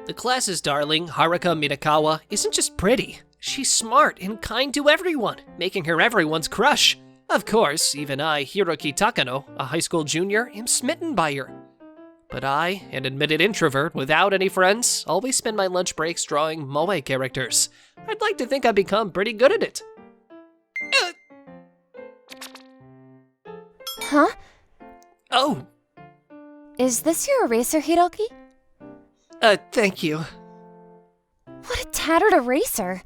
The class's darling, Haruka Minakawa, isn't just pretty. She's smart and kind to everyone, making her everyone's crush. Of course, even I, Hiroki Takano, a high school junior, am smitten by her. But I, an admitted introvert without any friends, always spend my lunch breaks drawing moe characters. I'd like to think I've become pretty good at it. Huh? Oh. Is this your eraser, Hiroki? Thank you. What a tattered eraser.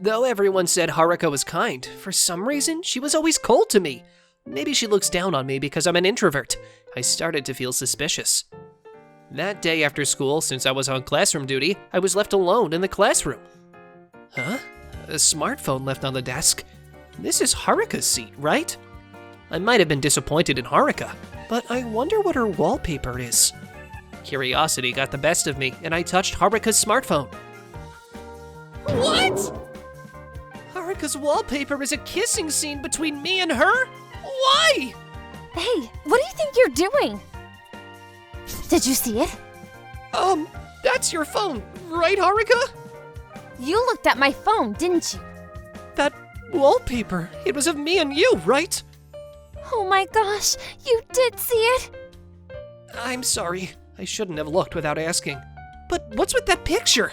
Though everyone said Haruka was kind, for some reason, she was always cold to me. Maybe she looks down on me because I'm an introvert. I started to feel suspicious. That day after school, since I was on classroom duty, I was left alone in the classroom. Huh? A smartphone left on the desk. This is Haruka's seat, right? I might have been disappointed in Haruka, but I wonder what her wallpaper is. Curiosity got the best of me, and I touched Haruka's smartphone. What? Haruka's wallpaper is a kissing scene between me and her? Why? Hey, what do you think you're doing? Did you see it? That's your phone, right, Haruka? You looked at my phone, didn't you? That wallpaper, it was of me and you, right? Oh my gosh, you did see it? I'm sorry. I shouldn't have looked without asking. But what's with that picture?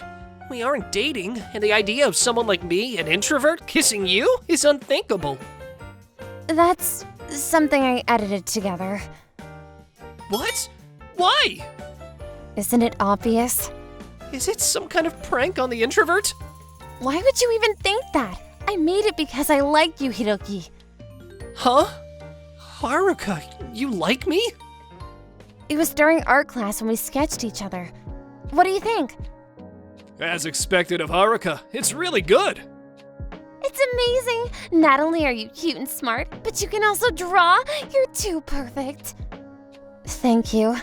We aren't dating, and the idea of someone like me, an introvert, kissing you is unthinkable. That's something I edited together. What? Why? Isn't it obvious? Is it some kind of prank on the introvert? Why would you even think that? I made it because I like you, Hiroki. Huh? Haruka, you like me? It was during art class when we sketched each other. What do you think? As expected of Haruka, it's really good. It's amazing! Not only are you cute and smart, but you can also draw. You're too perfect. Thank you.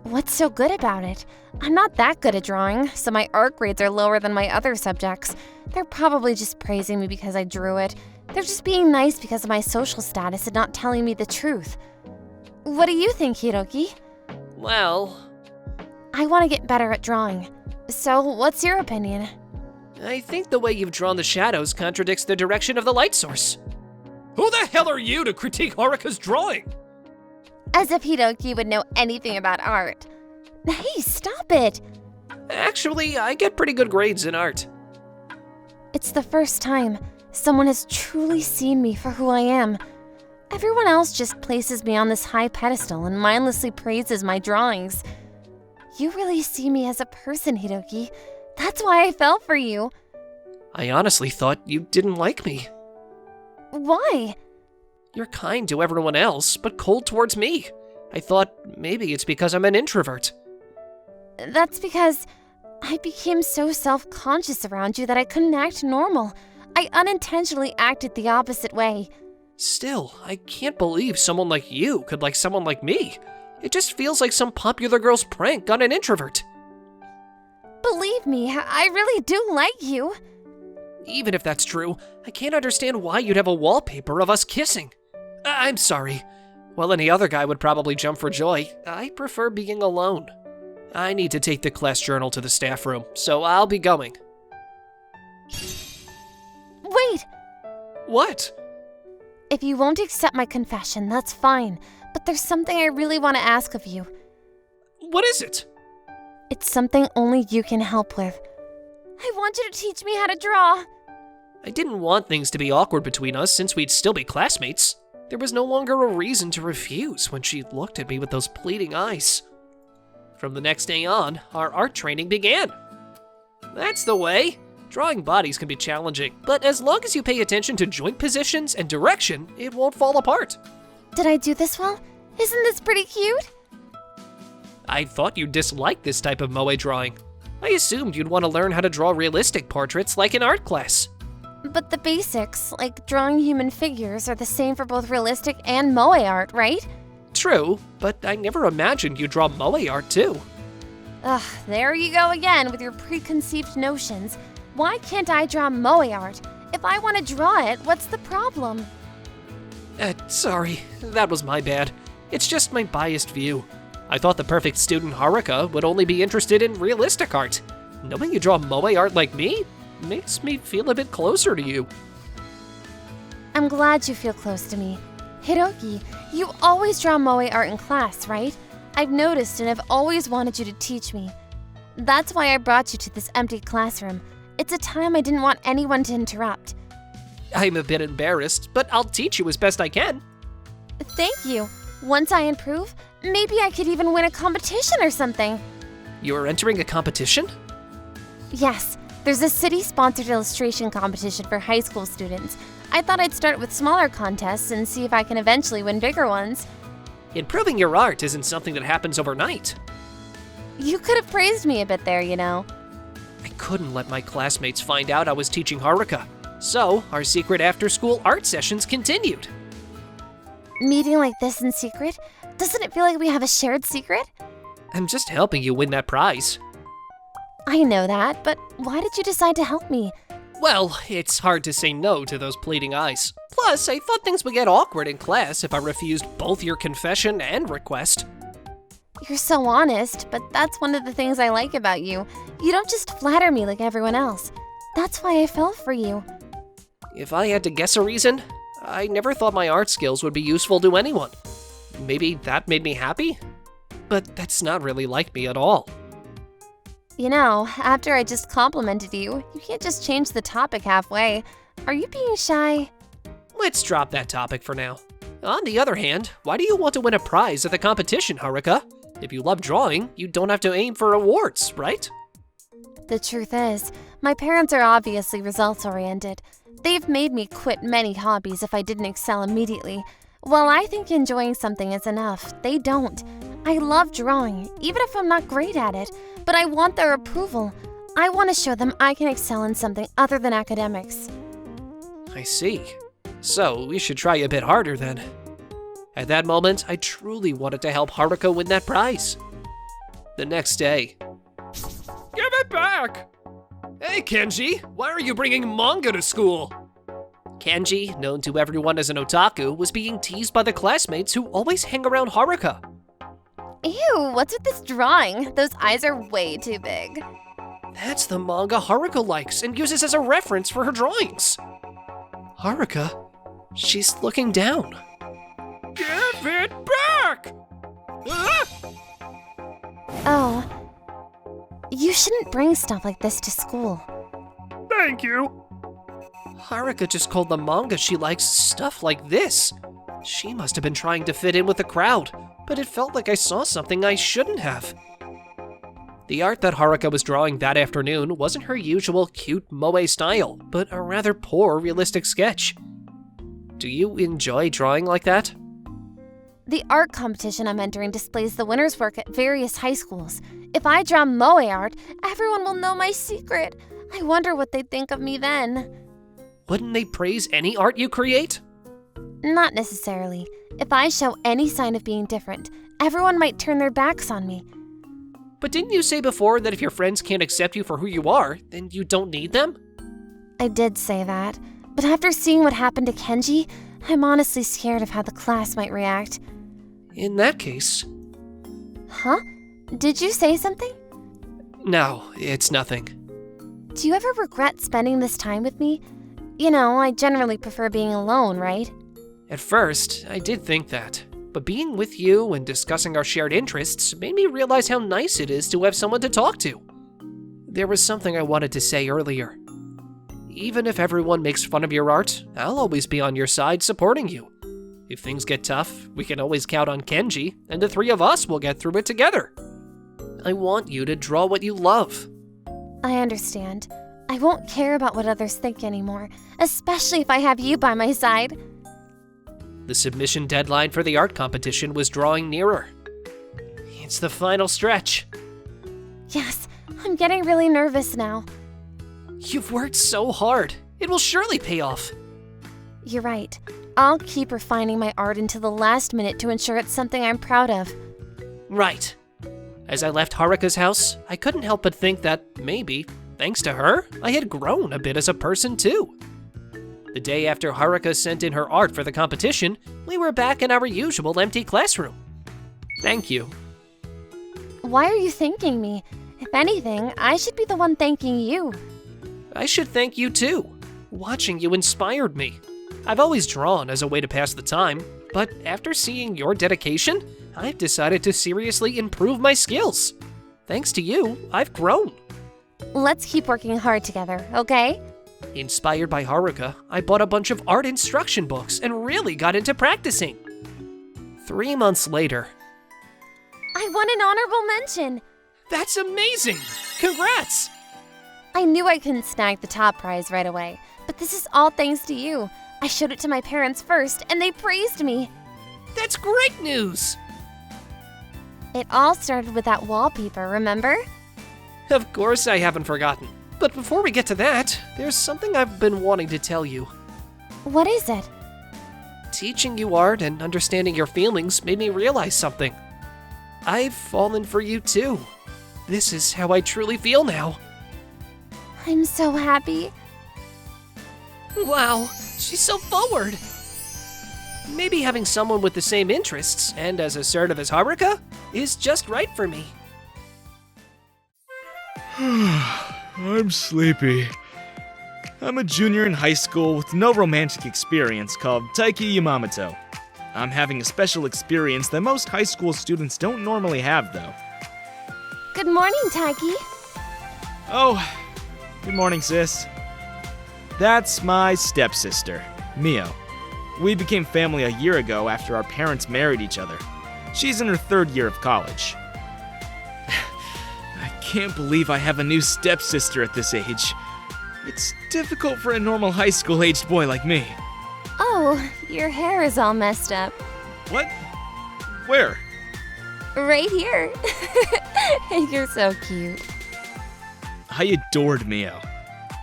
What's so good about it? I'm not that good at drawing, so my art grades are lower than my other subjects. They're probably just praising me because I drew it. They're just being nice because of my social status and not telling me the truth. What do you think, Hiroki? Well, I want to get better at drawing. So, what's your opinion? I think the way you've drawn the shadows contradicts the direction of the light source. Who the hell are you to critique Haruka's drawing? As if Hiroki would know anything about art. Hey, stop it! Actually, I get pretty good grades in art. It's the first time someone has truly seen me for who I am. Everyone else just places me on this high pedestal and mindlessly praises my drawings. You really see me as a person, Hiroki. That's why I fell for you. I honestly thought you didn't like me. Why? You're kind to everyone else, but cold towards me. I thought maybe it's because I'm an introvert. That's because I became so self-conscious around you that I couldn't act normal. I unintentionally acted the opposite way. Still, I can't believe someone like you could like someone like me. It just feels like some popular girl's prank on an introvert. Believe me, I really do like you. Even if that's true, I can't understand why you'd have a wallpaper of us kissing. I'm sorry. While any other guy would probably jump for joy, I prefer being alone. I need to take the class journal to the staff room, so I'll be going. Wait! What? If you won't accept my confession, that's fine. But there's something I really want to ask of you. What is it? It's something only you can help with. I want you to teach me how to draw. I didn't want things to be awkward between us since we'd still be classmates. There was no longer a reason to refuse when she looked at me with those pleading eyes. From the next day on, our art training began. That's the way. Drawing bodies can be challenging, but as long as you pay attention to joint positions and direction, it won't fall apart. Did I do this well? Isn't this pretty cute? I thought you disliked this type of moe drawing. I assumed you'd want to learn how to draw realistic portraits like in art class. But the basics, like drawing human figures, are the same for both realistic and moe art, right? True, but I never imagined you'd draw moe art too. Ugh, there you go again with your preconceived notions. Why can't I draw moe art? If I want to draw it, what's the problem? Sorry, that was my bad. It's just my biased view. I thought the perfect student Haruka would only be interested in realistic art. Knowing you draw moe art like me makes me feel a bit closer to you. I'm glad you feel close to me. Hiroki, you always draw moe art in class, right? I've noticed and I've always wanted you to teach me. That's why I brought you to this empty classroom. It's a time I didn't want anyone to interrupt. I'm a bit embarrassed, but I'll teach you as best I can. Thank you. Once I improve, maybe I could even win a competition or something. You're entering a competition? Yes, there's a city-sponsored illustration competition for high school students. I thought I'd start with smaller contests and see if I can eventually win bigger ones. Improving your art isn't something that happens overnight. You could have praised me a bit there, you know. I couldn't let my classmates find out I was teaching Haruka, so our secret after-school art sessions continued. Meeting like this in secret? Doesn't it feel like we have a shared secret? I'm just helping you win that prize. I know that, but why did you decide to help me? Well, it's hard to say no to those pleading eyes. Plus, I thought things would get awkward in class if I refused both your confession and request. You're so honest, but that's one of the things I like about you. You don't just flatter me like everyone else. That's why I fell for you. If I had to guess a reason, I never thought my art skills would be useful to anyone. Maybe that made me happy? But that's not really like me at all. You know, after I just complimented you, you can't just change the topic halfway. Are you being shy? Let's drop that topic for now. On the other hand, why do you want to win a prize at the competition, Haruka? If you love drawing, you don't have to aim for awards, right? The truth is, my parents are obviously results-oriented. They've made me quit many hobbies if I didn't excel immediately. While I think enjoying something is enough, they don't. I love drawing, even if I'm not great at it, but I want their approval. I want to show them I can excel in something other than academics. I see. So we should try a bit harder then. At that moment, I truly wanted to help Haruka win that prize. The next day. Give it back! Hey Kenji, why are you bringing manga to school? Kenji, known to everyone as an otaku, was being teased by the classmates who always hang around Haruka. Ew, what's with this drawing? Those eyes are way too big. That's the manga Haruka likes and uses as a reference for her drawings. Haruka, she's looking down. Give it back! Ah! Oh. You shouldn't bring stuff like this to school. Thank you. Haruka just called the manga she likes stuff like this. She must have been trying to fit in with the crowd, but it felt like I saw something I shouldn't have. The art that Haruka was drawing that afternoon wasn't her usual cute moe style, but a rather poor realistic sketch. Do you enjoy drawing like that? The art competition I'm entering displays the winner's work at various high schools. If I draw moe art, everyone will know my secret. I wonder what they'd think of me then. Wouldn't they praise any art you create? Not necessarily. If I show any sign of being different, everyone might turn their backs on me. But didn't you say before that if your friends can't accept you for who you are, then you don't need them? I did say that, but after seeing what happened to Kenji, I'm honestly scared of how the class might react. In that case... Huh? Did you say something? No, it's nothing. Do you ever regret spending this time with me? You know, I generally prefer being alone, right? At first, I did think that. But being with you and discussing our shared interests made me realize how nice it is to have someone to talk to. There was something I wanted to say earlier. Even if everyone makes fun of your art, I'll always be on your side supporting you. If things get tough, we can always count on Kenji, and the three of us will get through it together. I want you to draw what you love. I understand. I won't care about what others think anymore, especially if I have you by my side. The submission deadline for the art competition was drawing nearer. It's the final stretch. Yes, I'm getting really nervous now. You've worked so hard. It will surely pay off. You're right. I'll keep refining my art until the last minute to ensure it's something I'm proud of. Right. As I left Haruka's house, I couldn't help but think that maybe, thanks to her, I had grown a bit as a person too. The day after Haruka sent in her art for the competition, we were back in our usual empty classroom. Thank you. Why are you thanking me? If anything, I should be the one thanking you. I should thank you too. Watching you inspired me. I've always drawn as a way to pass the time, but after seeing your dedication, I've decided to seriously improve my skills. Thanks to you, I've grown. Let's keep working hard together, okay? Inspired by Haruka, I bought a bunch of art instruction books and really got into practicing. 3 months later. I won an honorable mention. That's amazing! Congrats! I knew I couldn't snag the top prize right away, but this is all thanks to you. I showed it to my parents first, and they praised me. That's great news! It all started with that wallpaper, remember? Of course I haven't forgotten. But before we get to that, there's something I've been wanting to tell you. What is it? Teaching you art and understanding your feelings made me realize something. I've fallen for you too. This is how I truly feel now. I'm so happy. Wow, she's so forward. Maybe having someone with the same interests and as assertive as Haruka is just right for me. I'm sleepy. I'm a junior in high school with no romantic experience called Taiki Yamamoto. I'm having a special experience that most high school students don't normally have, though. Good morning, Taiki. Oh, good morning, sis. That's my stepsister, Mio. We became family a year ago after our parents married each other. She's in her 3rd year of college. I can't believe I have a new stepsister at this age. It's difficult for a normal high school-aged boy like me. Oh, your hair is all messed up. What? Where? Right here. You're so cute. I adored Mio.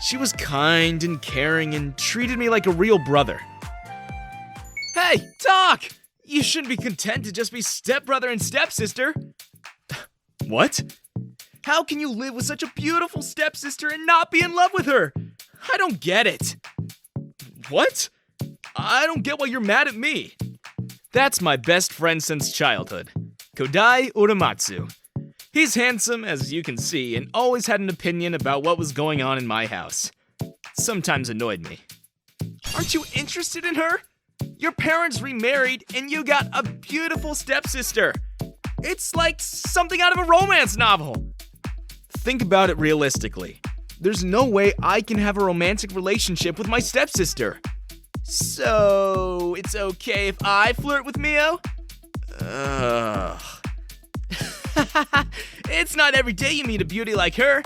She was kind and caring and treated me like a real brother. Hey, talk! You shouldn't be content to just be stepbrother and stepsister. What? How can you live with such a beautiful stepsister and not be in love with her? I don't get it. What? I don't get why you're mad at me. That's my best friend since childhood, Kodai Uramatsu. He's handsome, as you can see, and always had an opinion about what was going on in my house. Sometimes annoyed me. Aren't you interested in her? Your parents remarried, and you got a beautiful stepsister. It's like something out of a romance novel. Think about it realistically. There's no way I can have a romantic relationship with my stepsister. So, it's okay if I flirt with Mio? Ugh. It's not every day you meet a beauty like her.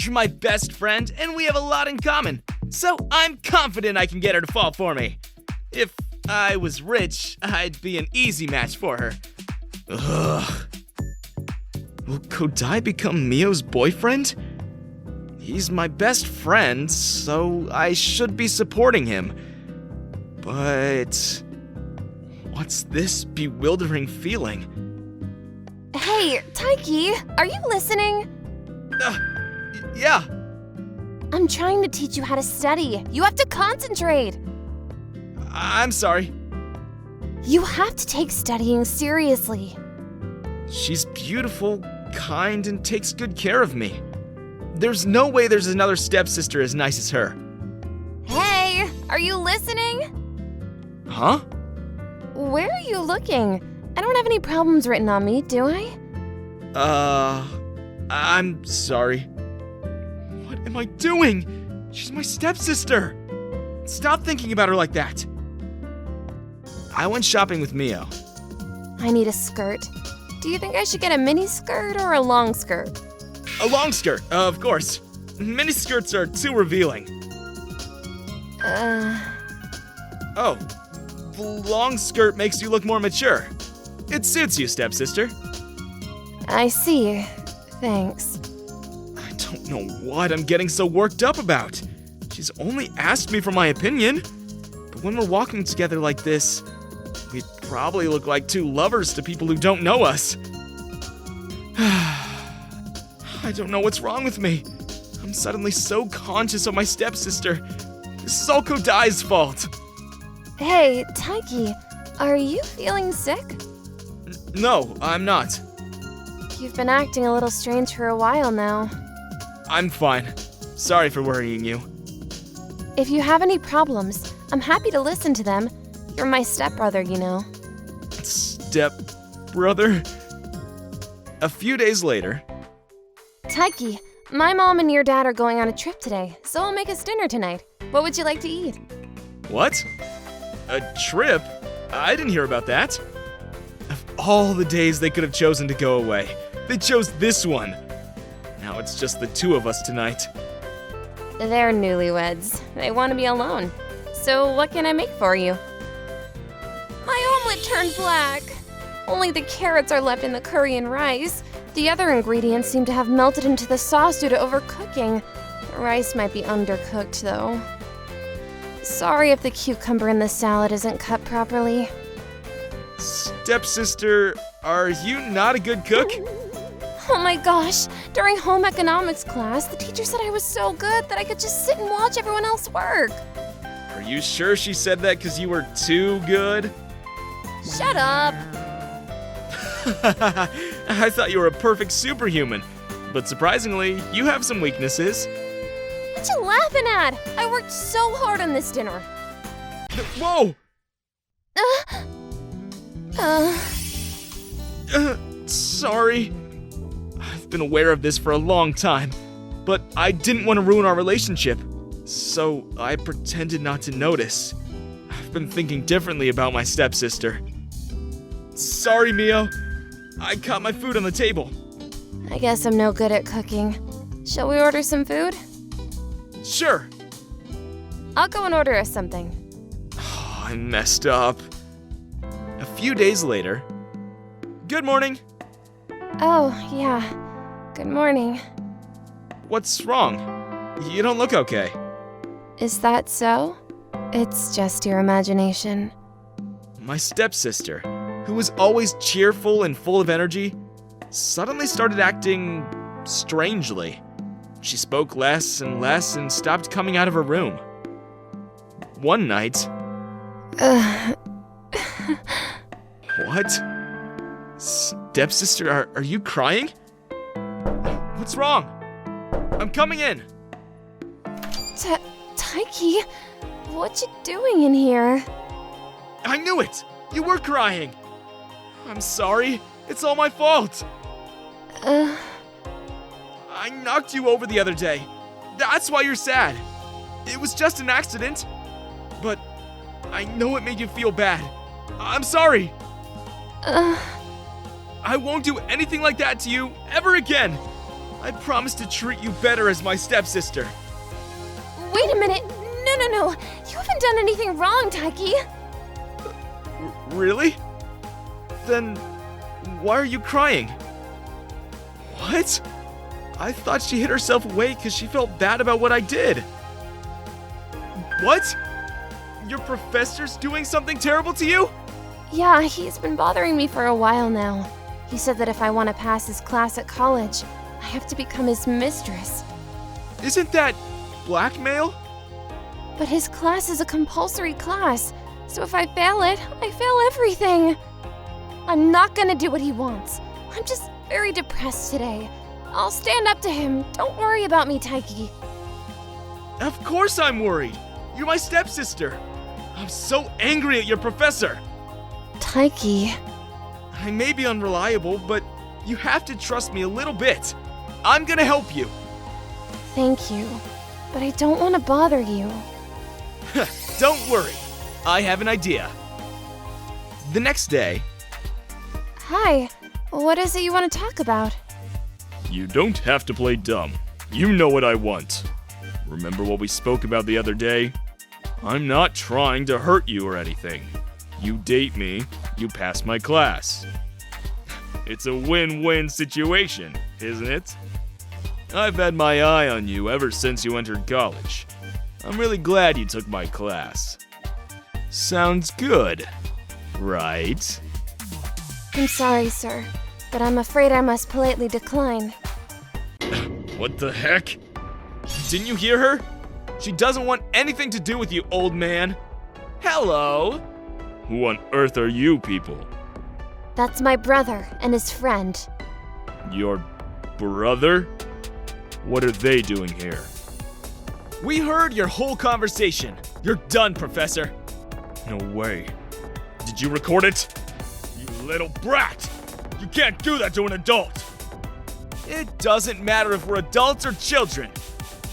You're my best friend, and we have a lot in common. So, I'm confident I can get her to fall for me. If I was rich, I'd be an easy match for her. Ugh. Will Kodai become Mio's boyfriend? He's my best friend, so I should be supporting him. But what's this bewildering feeling? Hey, Taiki, are you listening? Yeah. I'm trying to teach you how to study. You have to concentrate. I'm sorry. You have to take studying seriously. She's beautiful, kind, and takes good care of me. There's no way there's another stepsister as nice as her. Hey, are you listening? Huh? Where are you looking? I don't have any problems written on me, do I? I'm sorry. What am I doing? She's my stepsister. Stop thinking about her like that. I went shopping with Mio. I need a skirt. Do you think I should get a mini skirt or a long skirt? A long skirt, of course. Mini skirts are too revealing. Oh, the long skirt makes you look more mature. It suits you, stepsister. I see. Thanks. I don't know what I'm getting so worked up about. She's only asked me for my opinion. But when we're walking together like this, we'd probably look like two lovers to people who don't know us. I don't know what's wrong with me. I'm suddenly so conscious of my stepsister. This is all Kodai's fault. Hey, Taiki, are you feeling sick? No, I'm not. You've been acting a little strange for a while now. I'm fine. Sorry for worrying you. If you have any problems, I'm happy to listen to them. You're my stepbrother, you know. Step-brother? A few days later. Taiki, my mom and your dad are going on a trip today, so I'll make us dinner tonight. What would you like to eat? What? A trip? I didn't hear about that. Of all the days they could have chosen to go away, they chose this one. Now it's just the two of us tonight. They're newlyweds. They want to be alone. So what can I make for you? My omelet turned black. Only the carrots are left in the curry and rice. The other ingredients seem to have melted into the sauce due to overcooking. The rice might be undercooked, though. Sorry if the cucumber in the salad isn't cut properly. Stepsister, are you not a good cook? Oh my gosh! During home economics class, the teacher said I was so good that I could just sit and watch everyone else work. Are you sure she said that because you were too good? Shut up! I thought you were a perfect superhuman, but surprisingly, you have some weaknesses. What you laughing at? I worked so hard on this dinner. Whoa! Sorry. I've been aware of this for a long time, but I didn't want to ruin our relationship, so I pretended not to notice. I've been thinking differently about my stepsister. Sorry, Mio. I caught my food on the table. I guess I'm no good at cooking. Shall we order some food? Sure. I'll go and order us something. Oh, I messed up. A few days later. Good morning. Oh, yeah. Good morning. What's wrong? You don't look okay. Is that so? It's just your imagination. My stepsister, who was always cheerful and full of energy, suddenly started acting strangely. She spoke less and less and stopped coming out of her room. One night... What? Stepsister, are you crying? What's wrong? I'm coming in. Taiki, what you doing in here? I knew it! You were crying! I'm sorry. It's all my fault. I knocked you over the other day. That's why you're sad. It was just an accident. But I know it made you feel bad. I'm sorry. I won't do anything like that to you ever again. I promise to treat you better as my stepsister. Wait a minute. No. You haven't done anything wrong, Taiki. Really? Then why are you crying? What? I thought she hid herself away because she felt bad about what I did. What? Your professor's doing something terrible to you? Yeah, he's been bothering me for a while now. He said that if I want to pass his class at college, I have to become his mistress. Isn't that blackmail? But his class is a compulsory class, so if I fail it, I fail everything. I'm not gonna do what he wants. I'm just very depressed today. I'll stand up to him. Don't worry about me, Taiki. Of course I'm worried. You're my stepsister. I'm so angry at your professor. Taiki. I may be unreliable, but you have to trust me a little bit. I'm gonna help you. Thank you, but I don't want to bother you. Don't worry. I have an idea. The next day... Hi. What is it you want to talk about? You don't have to play dumb. You know what I want. Remember what we spoke about the other day? I'm not trying to hurt you or anything. You date me, you pass my class. It's a win-win situation, isn't it? I've had my eye on you ever since you entered college. I'm really glad you took my class. Sounds good, right? I'm sorry, sir, but I'm afraid I must politely decline. What the heck? Didn't you hear her? She doesn't want anything to do with you, old man. Hello? Who on earth are you people? That's my brother and his friend. Your brother? What are they doing here? We heard your whole conversation. You're done, Professor. No way. Did you record it? You little brat! You can't do that to an adult! It doesn't matter if we're adults or children.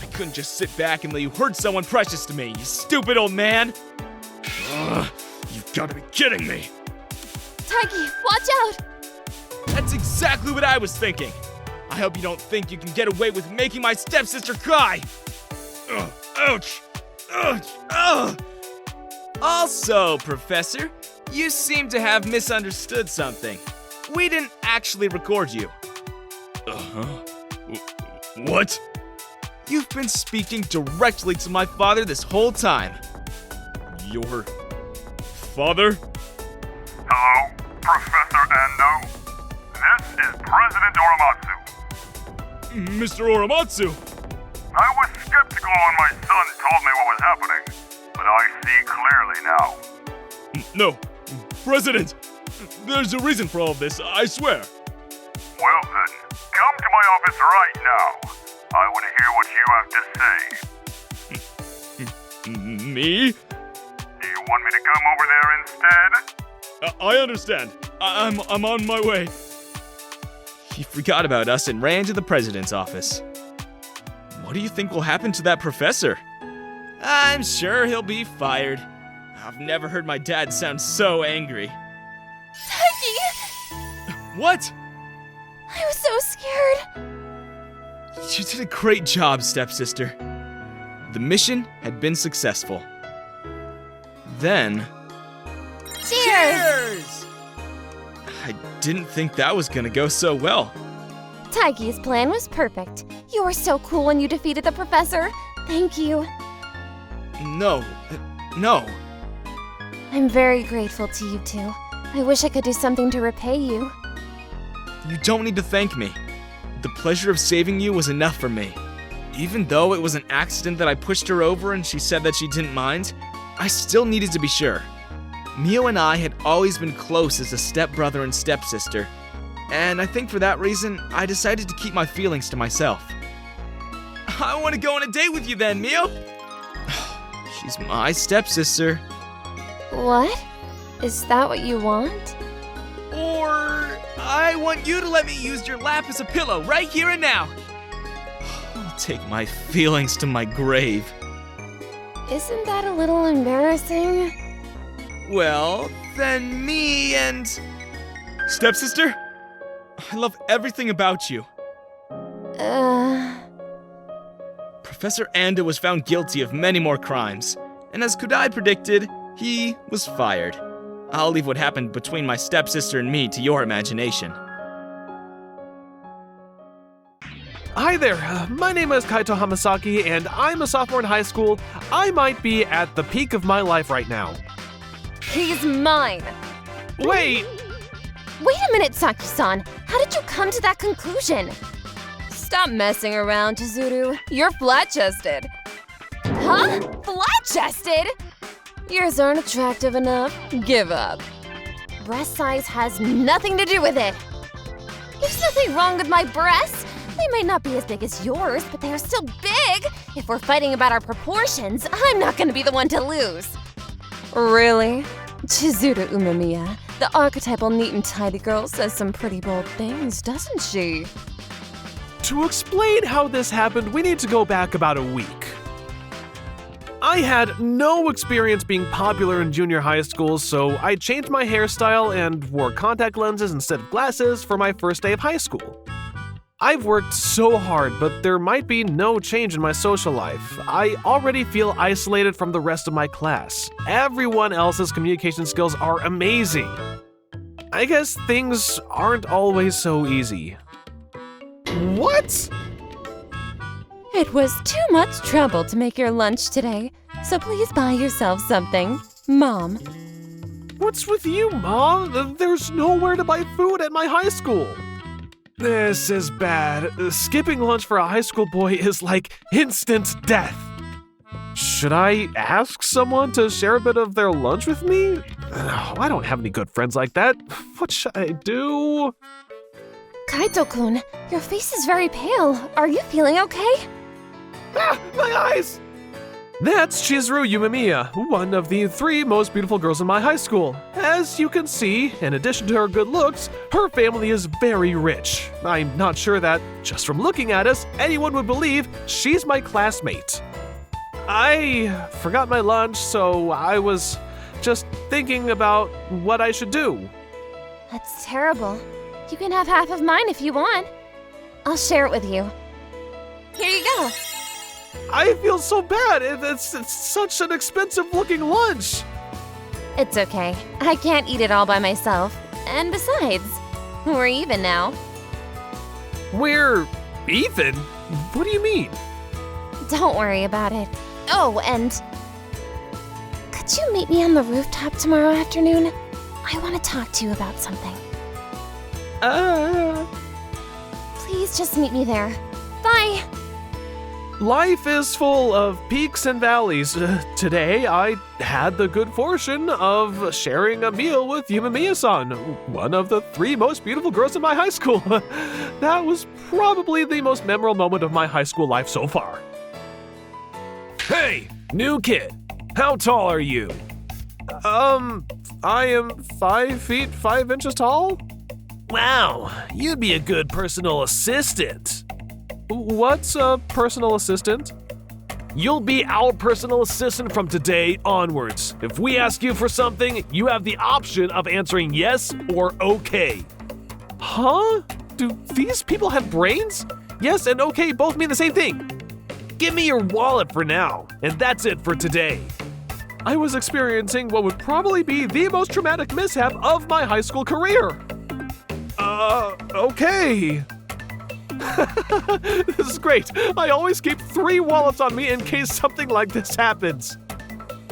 I couldn't just sit back and let you hurt someone precious to me, you stupid old man! Ugh, you've gotta be kidding me! Taiki, watch out! That's exactly what I was thinking! I hope you don't think you can get away with making my stepsister cry! Ugh, ouch! Ugh, ugh! Also, Professor, you seem to have misunderstood something. We didn't actually record you. What? You've been speaking directly to my father this whole time. Your father? Hello, Professor Ando. This is President Oramatsu. Mr. Oramatsu! I was skeptical when my son told me what was happening, but I see clearly now. No, President! There's a reason for all of this, I swear. Well then, come to my office right now. I want to hear what you have to say. Me? Do you want me to come over there instead? I understand. I'm on my way. He forgot about us and ran to the president's office. What do you think will happen to that professor? I'm sure he'll be fired. I've never heard my dad sound so angry. Taiki! What? I was so scared. You did a great job, stepsister. The mission had been successful. Then... Cheers! I didn't think that was gonna go so well. Taiki's plan was perfect. You were so cool when you defeated the professor. Thank you. No. I'm very grateful to you two. I wish I could do something to repay you. You don't need to thank me. The pleasure of saving you was enough for me. Even though it was an accident that I pushed her over and she said that she didn't mind, I still needed to be sure. Mio and I had always been close as a stepbrother and stepsister, and I think for that reason, I decided to keep my feelings to myself. I want to go on a date with you then, Mio! She's my stepsister. What? Is that what you want? Or I want you to let me use your lap as a pillow right here and now. I'll take my feelings to my grave. Isn't that a little embarrassing? Well, then me and... Stepsister? I love everything about you. Professor Ando was found guilty of many more crimes, and as Kudai predicted, he was fired. I'll leave what happened between my stepsister and me to your imagination. Hi there, my name is Kaito Hamasaki, and I'm a sophomore in high school. I might be at the peak of my life right now. He's mine. Wait! Wait a minute, Saki-san. How did you come to that conclusion? Stop messing around, Chizuru. You're flat-chested. Huh? Flat-chested? Yours aren't attractive enough. Give up. Breast size has nothing to do with it. There's nothing wrong with my breasts. They may not be as big as yours, but they are still big. If we're fighting about our proportions, I'm not gonna be the one to lose. Really? Chizuru Umemiya, the archetypal neat and tidy girl, says some pretty bold things, doesn't she? To explain how this happened, we need to go back about a week. I had no experience being popular in junior high school, so I changed my hairstyle and wore contact lenses instead of glasses for my first day of high school. I've worked so hard, but there might be no change in my social life. I already feel isolated from the rest of my class. Everyone else's communication skills are amazing. I guess things aren't always so easy. What? It was too much trouble to make your lunch today, so please buy yourself something, Mom. What's with you, Mom? There's nowhere to buy food at my high school. This is bad. Skipping lunch for a high school boy is like instant death. Should I ask someone to share a bit of their lunch with me? I don't have any good friends like that. What should I do? Kaito-kun, your face is very pale. Are you feeling okay? Ah, my eyes! That's Chizuru Yumemiya, one of the 3 most beautiful girls in my high school. As you can see, in addition to her good looks, her family is very rich. I'm not sure that, just from looking at us, anyone would believe she's my classmate. I forgot my lunch, so I was just thinking about what I should do. That's terrible. You can have half of mine if you want. I'll share it with you. Here you go. I feel so bad. It's such an expensive looking lunch. It's okay. I can't eat it all by myself. And besides, we're even now. We're even? What do you mean? Don't worry about it. Oh, and could you meet me on the rooftop tomorrow afternoon? I want to talk to you about something. Please just meet me there. Bye. Life is full of peaks and valleys. Today, I had the good fortune of sharing a meal with Yumemiya-san, one of the 3 most beautiful girls in my high school. That was probably the most memorable moment of my high school life so far. Hey, new kid. How tall are you? I am 5 feet 5 inches tall. Wow, you'd be a good personal assistant. What's a personal assistant? You'll be our personal assistant from today onwards. If we ask you for something, you have the option of answering yes or okay. Huh? Do these people have brains? Yes and okay both mean the same thing. Give me your wallet for now, and that's it for today. I was experiencing what would probably be the most traumatic mishap of my high school career. Okay. This is great. I always keep 3 wallets on me in case something like this happens.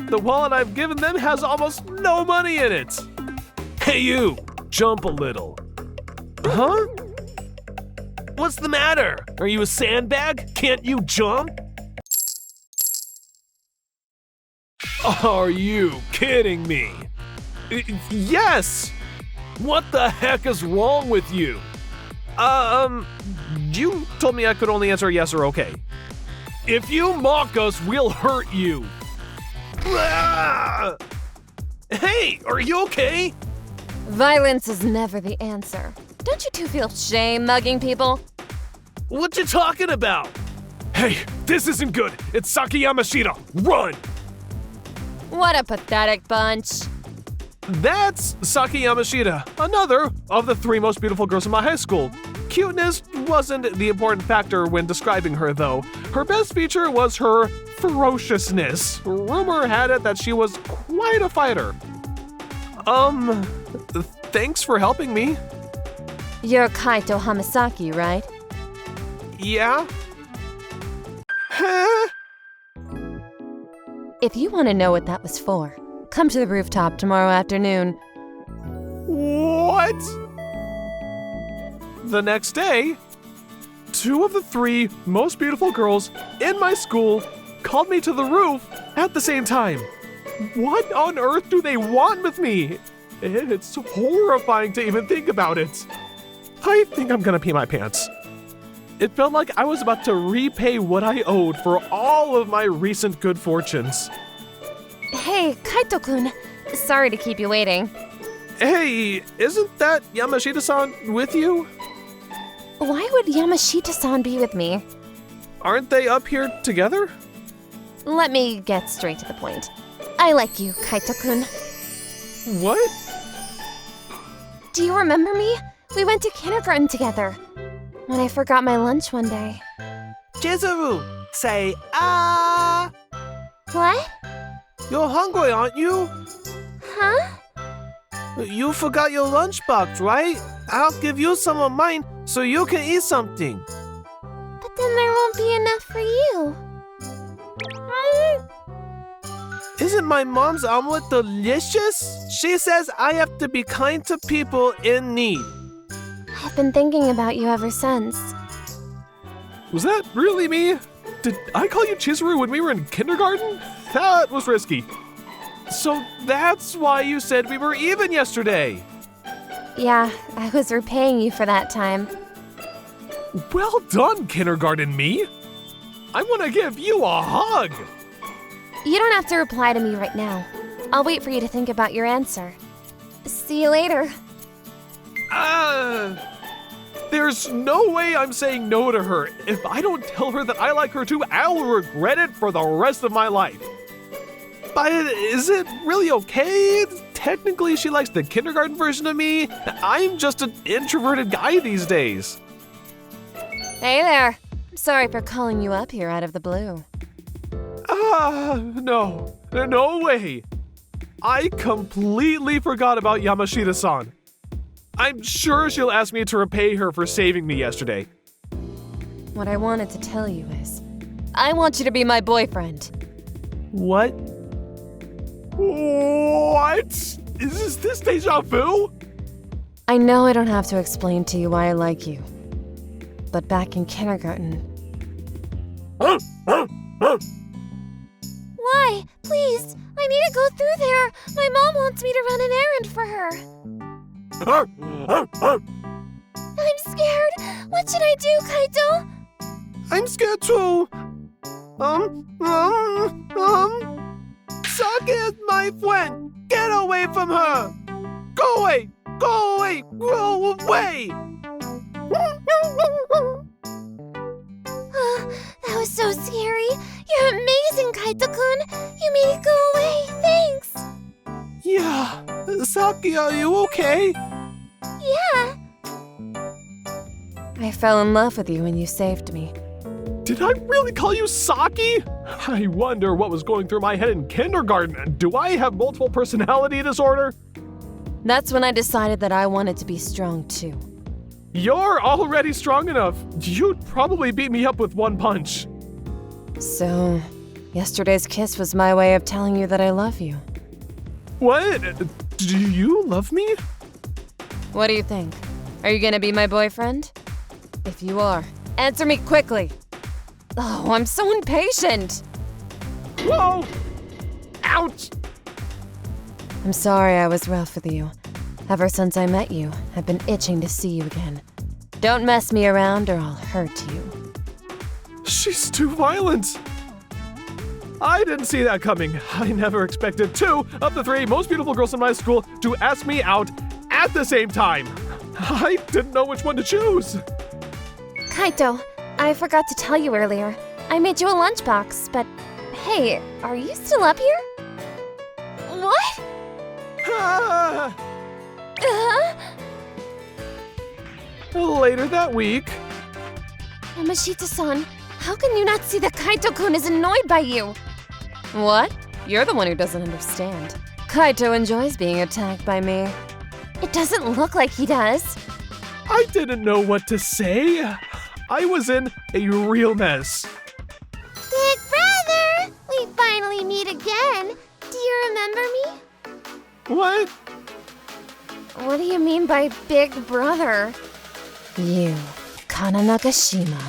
The wallet I've given them has almost no money in it. Hey you, jump a little. Huh? What's the matter? Are you a sandbag? Can't you jump? Are you kidding me? Yes! What the heck is wrong with you? You told me I could only answer yes or okay. If you mock us, we'll hurt you. Ah! Hey, are you okay? Violence is never the answer. Don't you two feel shame mugging people? What you talking about? Hey, this isn't good. It's Saki Yamashita. Run! What a pathetic bunch. That's Saki Yamashita, another of the 3 most beautiful girls in my high school. Cuteness wasn't the important factor when describing her, though. Her best feature was her ferociousness. Rumor had it that she was quite a fighter. Thanks for helping me. You're Kaito Hamasaki, right? Yeah? Huh? If you want to know what that was for, come to the rooftop tomorrow afternoon. What? The next day, 2 of the 3 most beautiful girls in my school called me to the roof at the same time. What on earth do they want with me? It's horrifying to even think about it. I think I'm gonna pee my pants. It felt like I was about to repay what I owed for all of my recent good fortunes. Hey, Kaito-kun. Sorry to keep you waiting. Hey, isn't that Yamashita-san with you? Why would Yamashita-san be with me? Aren't they up here together? Let me get straight to the point. I like you, Kaito-kun. What? Do you remember me? We went to kindergarten together. When I forgot my lunch one day. Chizuru, say ah. What? You're hungry, aren't you? Huh? You forgot your lunchbox, right? I'll give you some of mine so you can eat something. But then there won't be enough for you. Isn't my mom's omelet delicious? She says I have to be kind to people in need. I've been thinking about you ever since. Was that really me? Did I call you Chizuru when we were in kindergarten? That was risky. So that's why you said we were even yesterday. Yeah, I was repaying you for that time. Well done, kindergarten me. I want to give you a hug. You don't have to reply to me right now. I'll wait for you to think about your answer. See you later. There's no way I'm saying no to her. If I don't tell her that I like her too, I'll regret it for the rest of my life. But is it really okay? Technically, she likes the kindergarten version of me. I'm just an introverted guy these days. Hey there. Sorry for calling you up here out of the blue. No way. I completely forgot about Yamashita-san. I'm sure she'll ask me to repay her for saving me yesterday. What I wanted to tell you is, I want you to be my boyfriend. What? What? Is this deja vu? I know I don't have to explain to you why I like you. But back in kindergarten... Why? Please, I need to go through there. My mom wants me to run an errand for her. I'm scared. What should I do, Kaito? I'm scared too. Saki is my friend. Get away from her. Go away. Go away. Go away. That was so scary. You're amazing, Kaito-kun. You made it go away. Thanks. Yeah. Saki, are you okay? Yeah. I fell in love with you when you saved me. Did I really call you Saki? I wonder what was going through my head in kindergarten. Do I have multiple personality disorder? That's when I decided that I wanted to be strong too. You're already strong enough. You'd probably beat me up with one punch. So, yesterday's kiss was my way of telling you that I love you. What? Do you love me? What do you think? Are you gonna be my boyfriend? If you are, answer me quickly. Oh, I'm so impatient. Whoa! Ouch! I'm sorry I was rough with you. Ever since I met you, I've been itching to see you again. Don't mess me around or I'll hurt you. She's too violent. I didn't see that coming. I never expected 2 of the 3 most beautiful girls in my school to ask me out at the same time. I didn't know which one to choose. Kaito, I forgot to tell you earlier. I made you a lunchbox, but hey, are you still up here? What? Ah. Later that week. Yamashita-san, how can you not see that Kaito-kun is annoyed by you? What? You're the one who doesn't understand. Kaito enjoys being attacked by me. It doesn't look like he does. I didn't know what to say. I was in a real mess. Big brother! We finally meet again. Do you remember me? What? What do you mean by big brother? You, Kana Nagashima.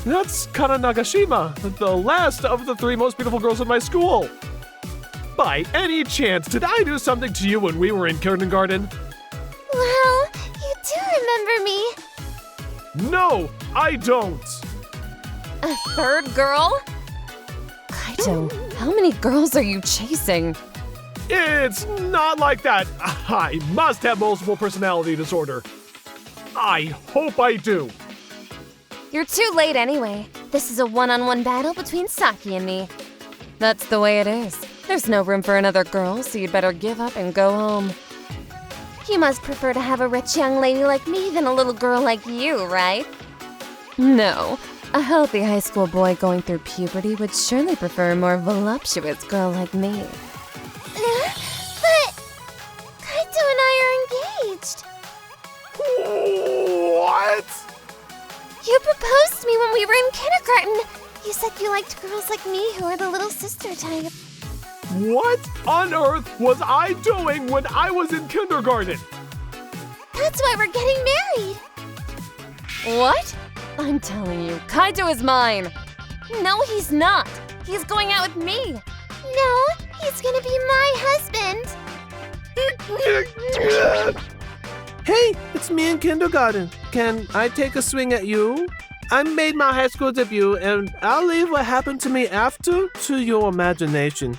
That's Kana Nagashima, the last of the 3 most beautiful girls in my school. By any chance, did I do something to you when we were in kindergarten? Well, you do remember me. No, I don't. A third girl? Kaito, how many girls are you chasing? It's not like that. I must have multiple personality disorder. I hope I do. You're too late anyway. This is a one-on-one battle between Saki and me. That's the way it is. There's no room for another girl, so you'd better give up and go home. You must prefer to have a rich young lady like me than a little girl like you, right? No. A healthy high school boy going through puberty would surely prefer a more voluptuous girl like me. But Kaito and I are engaged. What? You proposed to me when we were in kindergarten. You said you liked girls like me who are the little sister type. What on earth was I doing when I was in kindergarten? That's why we're getting married. What? I'm telling you, Kaito is mine. No, he's not. He's going out with me. No, he's gonna be my husband. Hey, it's me in kindergarten. Can I take a swing at you? I made my high school debut, and I'll leave what happened to me after to your imagination.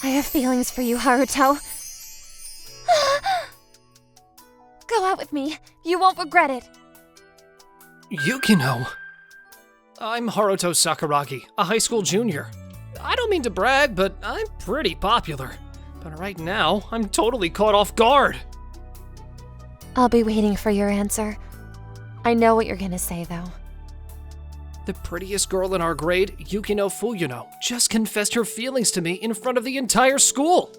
I have feelings for you, Haruto. Go out with me. You won't regret it. Yukino. I'm Haruto Sakuragi, a high school junior. I don't mean to brag, but I'm pretty popular. But right now, I'm totally caught off guard. I'll be waiting for your answer. I know what you're gonna say, though. The prettiest girl in our grade, Yukino Fuyuno, just confessed her feelings to me in front of the entire school.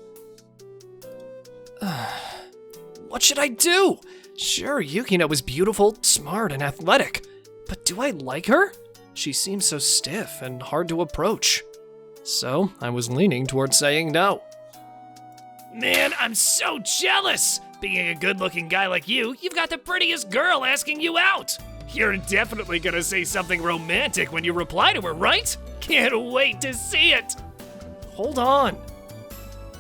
What should I do? Sure, Yukino is beautiful, smart, and athletic. But do I like her? She seems so stiff and hard to approach. So, I was leaning towards saying no. Man, I'm so jealous! Being a good-looking guy like you, you've got the prettiest girl asking you out! You're definitely gonna say something romantic when you reply to her, right? Can't wait to see it! Hold on.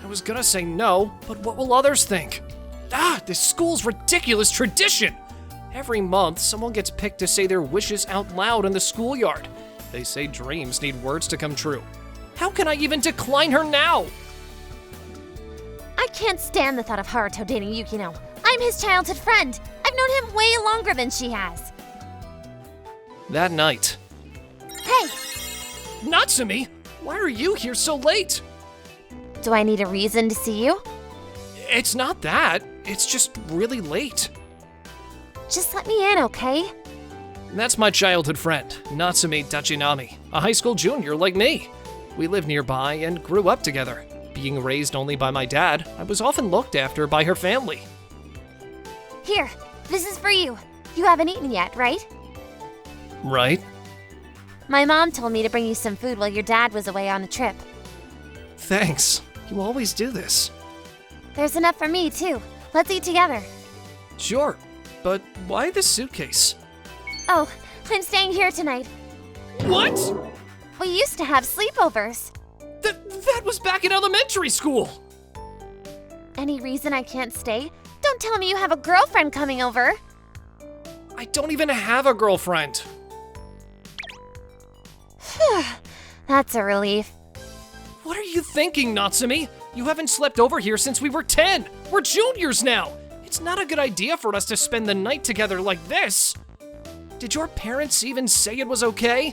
I was gonna say no, but what will others think? This school's ridiculous tradition! Every month, someone gets picked to say their wishes out loud in the schoolyard. They say dreams need words to come true. How can I even decline her now? I can't stand the thought of Haruto dating Yukino. I'm his childhood friend. I've known him way longer than she has. That night. Hey, Natsumi, why are you here so late? do I need a reason to see you? It's not that. It's just really late. Just let me in, okay? That's my childhood friend, Natsumi Tachinami, a high school junior like me. We live nearby and grew up together. Being raised only by my dad, I was often looked after by her family. Here, this is for you. You haven't eaten yet, right? Right? My mom told me to bring you some food while your dad was away on a trip. Thanks. You always do this. There's enough for me, too. Let's eat together. Sure, but why the suitcase? Oh, I'm staying here tonight. What? We used to have sleepovers. That was back in elementary school. Any reason I can't stay? Don't tell me you have a girlfriend coming over. I don't even have a girlfriend. That's a relief. What are you thinking, Natsumi? You haven't slept over here since we were 10. We're juniors now. It's not a good idea for us to spend the night together like this. Did your parents even say it was okay?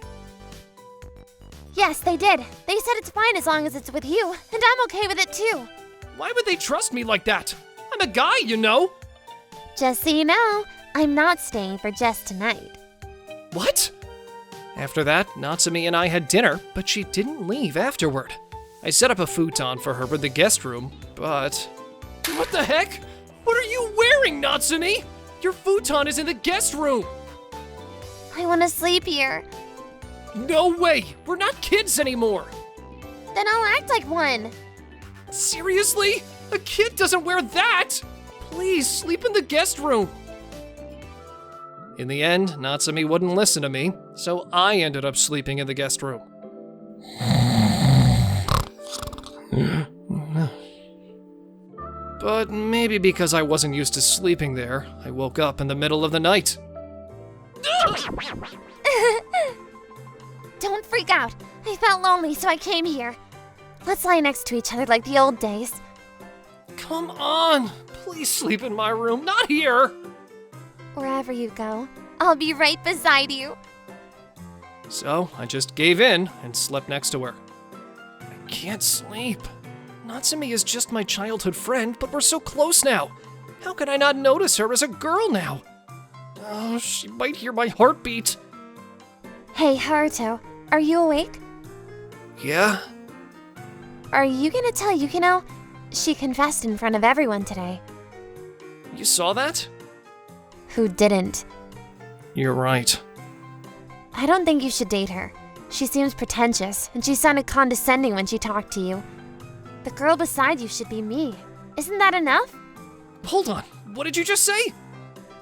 Yes, they did. They said it's fine as long as it's with you, and I'm okay with it too. Why would they trust me like that? I'm a guy, you know. Just so you know, I'm not staying for just tonight. What? After that, Natsumi and I had dinner, but she didn't leave afterward. I set up a futon for her in the guest room, but... What the heck? What are you wearing, Natsumi? Your futon is in the guest room. I want to sleep here. No way! We're not kids anymore! Then I'll act like one. Seriously? A kid doesn't wear that! Please, sleep in the guest room! In the end, Natsumi wouldn't listen to me, so I ended up sleeping in the guest room. But maybe because I wasn't used to sleeping there, I woke up in the middle of the night. Don't freak out. I felt lonely, so I came here. Let's lie next to each other like the old days. Come on! Please sleep in my room, not here! Wherever you go, I'll be right beside you. So I just gave in and slept next to her. I can't sleep. Natsumi is just my childhood friend, but we're so close now. How can I not notice her as a girl now? Oh, she might hear my heartbeat. Hey, Haruto, are you awake? Yeah? Are you gonna tell Yukino? She confessed in front of everyone today. You saw that? Who didn't? You're right. I don't think you should date her. She seems pretentious, and she sounded condescending when she talked to you. The girl beside you should be me. Isn't that enough? Hold on, what did you just say?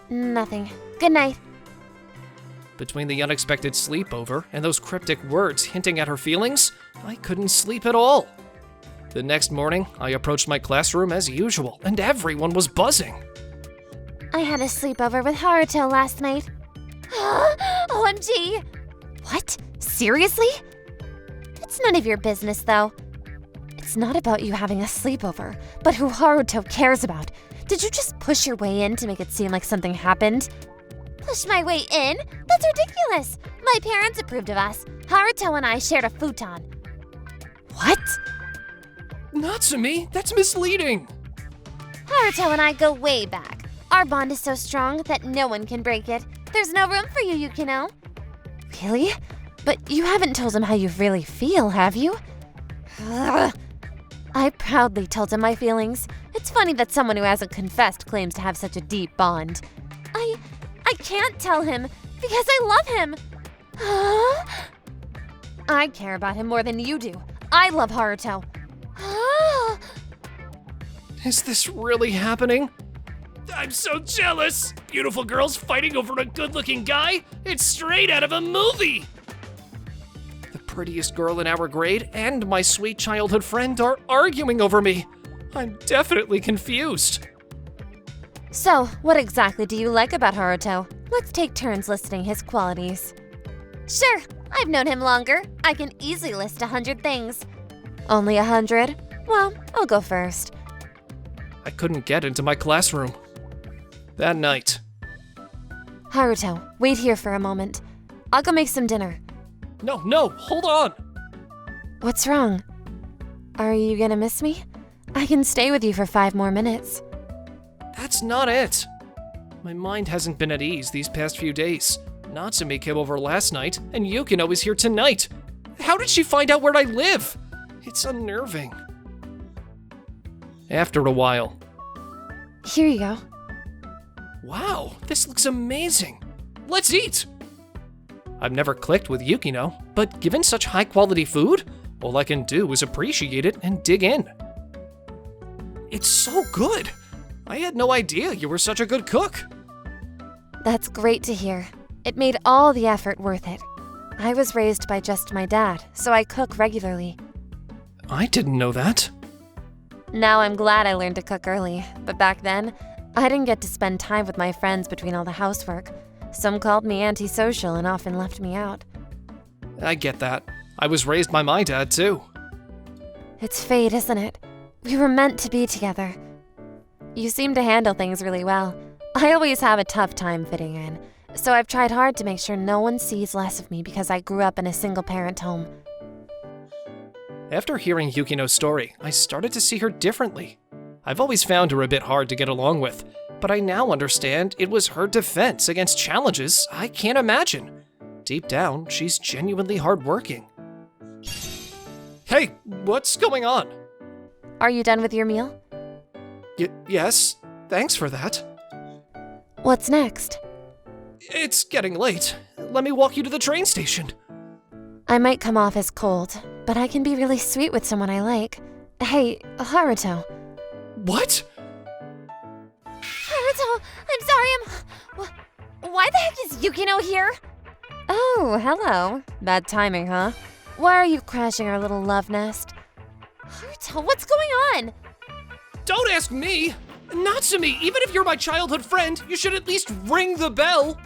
Nothing. Good night. Between the unexpected sleepover and those cryptic words hinting at her feelings, I couldn't sleep at all. The next morning, I approached my classroom as usual, and everyone was buzzing. I had a sleepover with Haruto last night. OMG! What? Seriously? It's none of your business, though. It's not about you having a sleepover, but who Haruto cares about. Did you just push your way in to make it seem like something happened? Push my way in? That's ridiculous! My parents approved of us. Haruto and I shared a futon. What? Natsumi, that's misleading. Haruto and I go way back. Our bond is so strong that no one can break it. There's no room for you, Yukino. Really? But you haven't told him how you really feel, have you? Ugh. I proudly told him my feelings. It's funny that someone who hasn't confessed claims to have such a deep bond. I can't tell him because I love him. I care about him more than you do. I love Haruto. Is this really happening? I'm so jealous! Beautiful girls fighting over a good-looking guy? It's straight out of a movie! The prettiest girl in our grade and my sweet childhood friend are arguing over me. I'm definitely confused. So, what exactly do you like about Haruto? Let's take turns listing his qualities. Sure, I've known him longer. I can easily list 100 things. Only 100? Well, I'll go first. I couldn't get into my classroom. That night. Haruto, wait here for a moment. I'll go make some dinner. No, hold on! What's wrong? Are you gonna miss me? I can stay with you for 5 more minutes. That's not it. My mind hasn't been at ease these past few days. Natsumi came over last night, and Yukino is here tonight. How did she find out where I live? It's unnerving. After a while. Here you go. Wow, this looks amazing. Let's eat! I've never clicked with Yukino, but given such high-quality food, all I can do is appreciate it and dig in. It's so good! I had no idea you were such a good cook. That's great to hear. It made all the effort worth it. I was raised by just my dad, so I cook regularly. I didn't know that. Now I'm glad I learned to cook early, but back then, I didn't get to spend time with my friends between all the housework. Some called me antisocial and often left me out. I get that. I was raised by my dad, too. It's fate, isn't it? We were meant to be together. You seem to handle things really well. I always have a tough time fitting in, so I've tried hard to make sure no one sees less of me because I grew up in a single-parent home. After hearing Yukino's story, I started to see her differently. I've always found her a bit hard to get along with, but I now understand it was her defense against challenges I can't imagine. Deep down, she's genuinely hardworking. Hey, what's going on? Are you done with your meal? Yes, thanks for that. What's next? It's getting late. Let me walk you to the train station. I might come off as cold, but I can be really sweet with someone I like. Hey, Haruto. What? Haruto, I'm sorry, Why the heck is Yukino here? Oh, hello. Bad timing, huh? Why are you crashing our little love nest? Haruto, what's going on? Don't ask me! Natsumi, even if you're my childhood friend, you should at least ring the bell!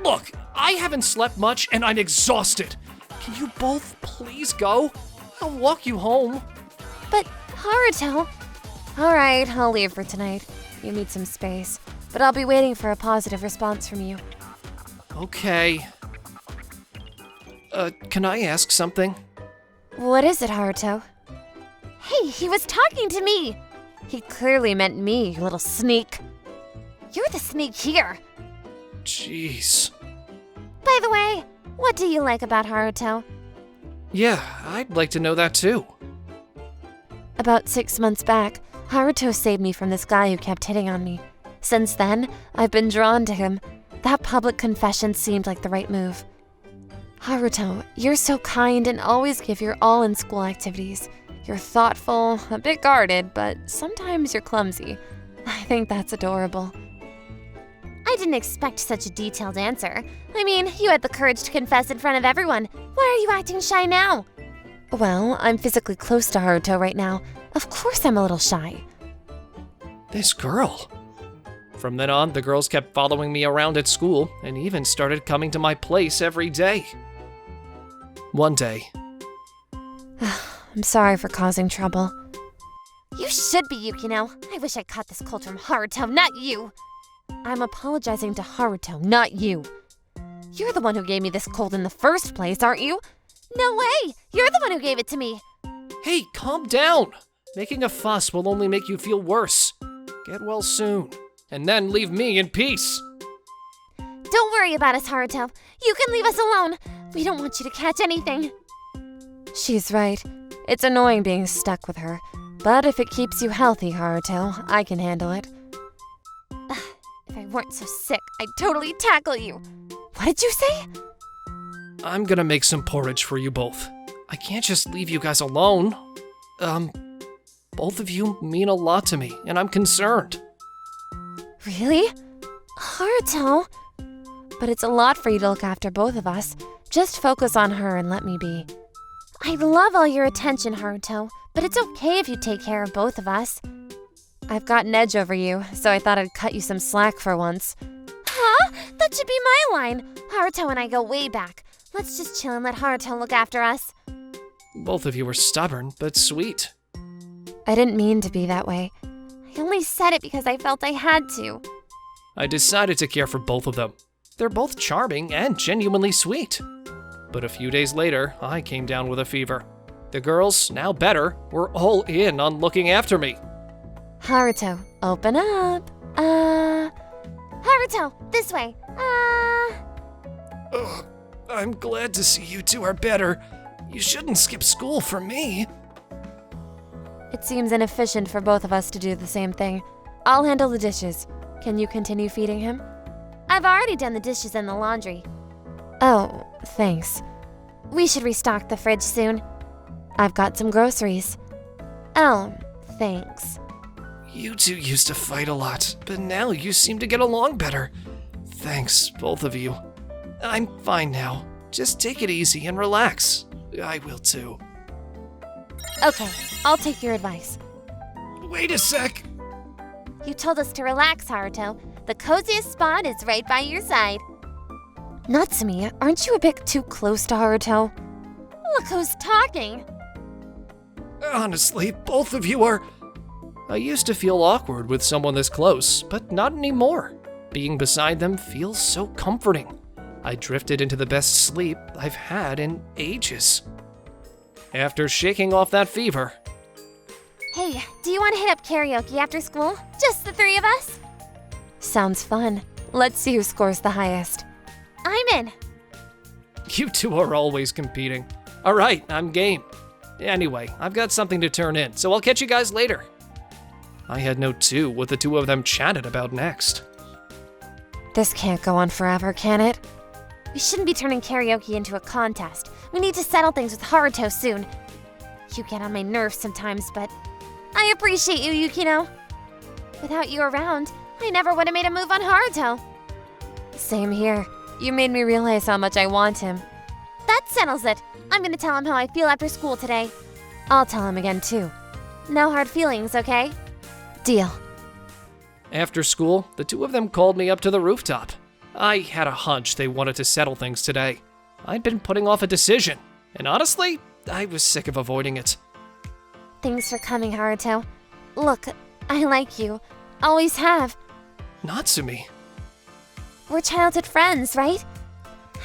Look, I haven't slept much and I'm exhausted. Can you both please go? I'll walk you home. But, Haruto... Alright, I'll leave for tonight. You need some space. But I'll be waiting for a positive response from you. Okay. Can I ask something? What is it, Haruto? Hey, he was talking to me! He clearly meant me, you little sneak. You're the sneak here. Jeez. By the way, what do you like about Haruto? Yeah, I'd like to know that too. About 6 months back, Haruto saved me from this guy who kept hitting on me. Since then, I've been drawn to him. That public confession seemed like the right move. Haruto, you're so kind and always give your all in school activities. You're thoughtful, a bit guarded, but sometimes you're clumsy. I think that's adorable. I didn't expect such a detailed answer. I mean, you had the courage to confess in front of everyone. Why are you acting shy now? Well, I'm physically close to Haruto right now. Of course I'm a little shy. This girl. From then on, the girls kept following me around at school and even started coming to my place every day. One day, I'm sorry for causing trouble. You should be, Yukino. I wish I caught this cold from Haruto, not you. I'm apologizing to Haruto, not you. You're the one who gave me this cold in the first place, aren't you? No way! You're the one who gave it to me. hey, calm down. Making a fuss will only make you feel worse. Get well soon, and then leave me in peace. Don't worry about us, Haruto. You can leave us alone. We don't want you to catch anything. She's right. It's annoying being stuck with her. But if it keeps you healthy, Haruto, I can handle it. If I weren't so sick, I'd totally tackle you. What did you say? I'm gonna make some porridge for you both. I can't just leave you guys alone. Both of you mean a lot to me, and I'm concerned. Really? Haruto? But it's a lot for you to look after both of us. Just focus on her and let me be. I love all your attention, Haruto, but it's okay if you take care of both of us. I've got an edge over you, so I thought I'd cut you some slack for once. Huh? That should be my line. Haruto and I go way back. Let's just chill and let Haruto look after us. Both of you are stubborn, but sweet. I didn't mean to be that way. I only said it because I felt I had to. I decided to care for both of them. They're both charming and genuinely sweet. But a few days later, I came down with a fever. The girls, now better, were all in on looking after me. Haruto, open up. Haruto, this way. Ugh, I'm glad to see you two are better. You shouldn't skip school for me. It seems inefficient for both of us to do the same thing. I'll handle the dishes. Can you continue feeding him? I've already done the dishes and the laundry. Oh, thanks. We should restock the fridge soon. I've got some groceries. Oh, thanks. You two used to fight a lot, but now you seem to get along better. Thanks, both of you. I'm fine now. Just take it easy and relax. I will too. Okay, I'll take your advice. Wait a sec. You told us to relax, Haruto. The coziest spot is right by your side. Natsumi, aren't you a bit too close to Haruto? Look who's talking. Honestly, both of you are... I used to feel awkward with someone this close, but not anymore. Being beside them feels so comforting. I drifted into the best sleep I've had in ages. After shaking off that fever... Hey, do you want to hit up karaoke after school? Just the three of us? Sounds fun. Let's see who scores the highest. I'm in. You two are always competing. All right, I'm game. Anyway, I've got something to turn in, so I'll catch you guys later. I had no clue what the two of them chatted about next. This can't go on forever, can it? We shouldn't be turning karaoke into a contest. We need to settle things with Haruto soon. You get on my nerves sometimes, but I appreciate you, Yukino. Without you around, I never would have made a move on Haruto. Same here. You made me realize how much I want him. That settles it. I'm gonna tell him how I feel after school today. I'll tell him again, too. No hard feelings, okay? Deal. After school, the two of them called me up to the rooftop. I had a hunch they wanted to settle things today. I'd been putting off a decision, and honestly, I was sick of avoiding it. Thanks for coming, Haruto. Look, I like you. Always have. Natsumi. We're childhood friends, right?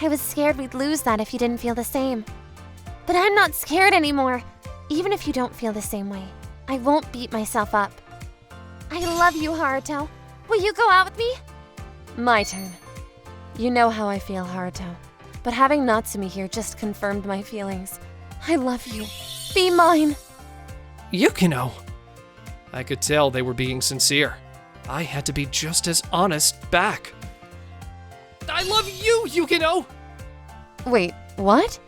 I was scared we'd lose that if you didn't feel the same. But I'm not scared anymore. Even if you don't feel the same way, I won't beat myself up. I love you, Haruto. Will you go out with me? My turn. You know how I feel, Haruto. But having Natsumi here just confirmed my feelings. I love you. Be mine. Yukino. I could tell they were being sincere. I had to be just as honest back. I love you, Yukino! Wait, what?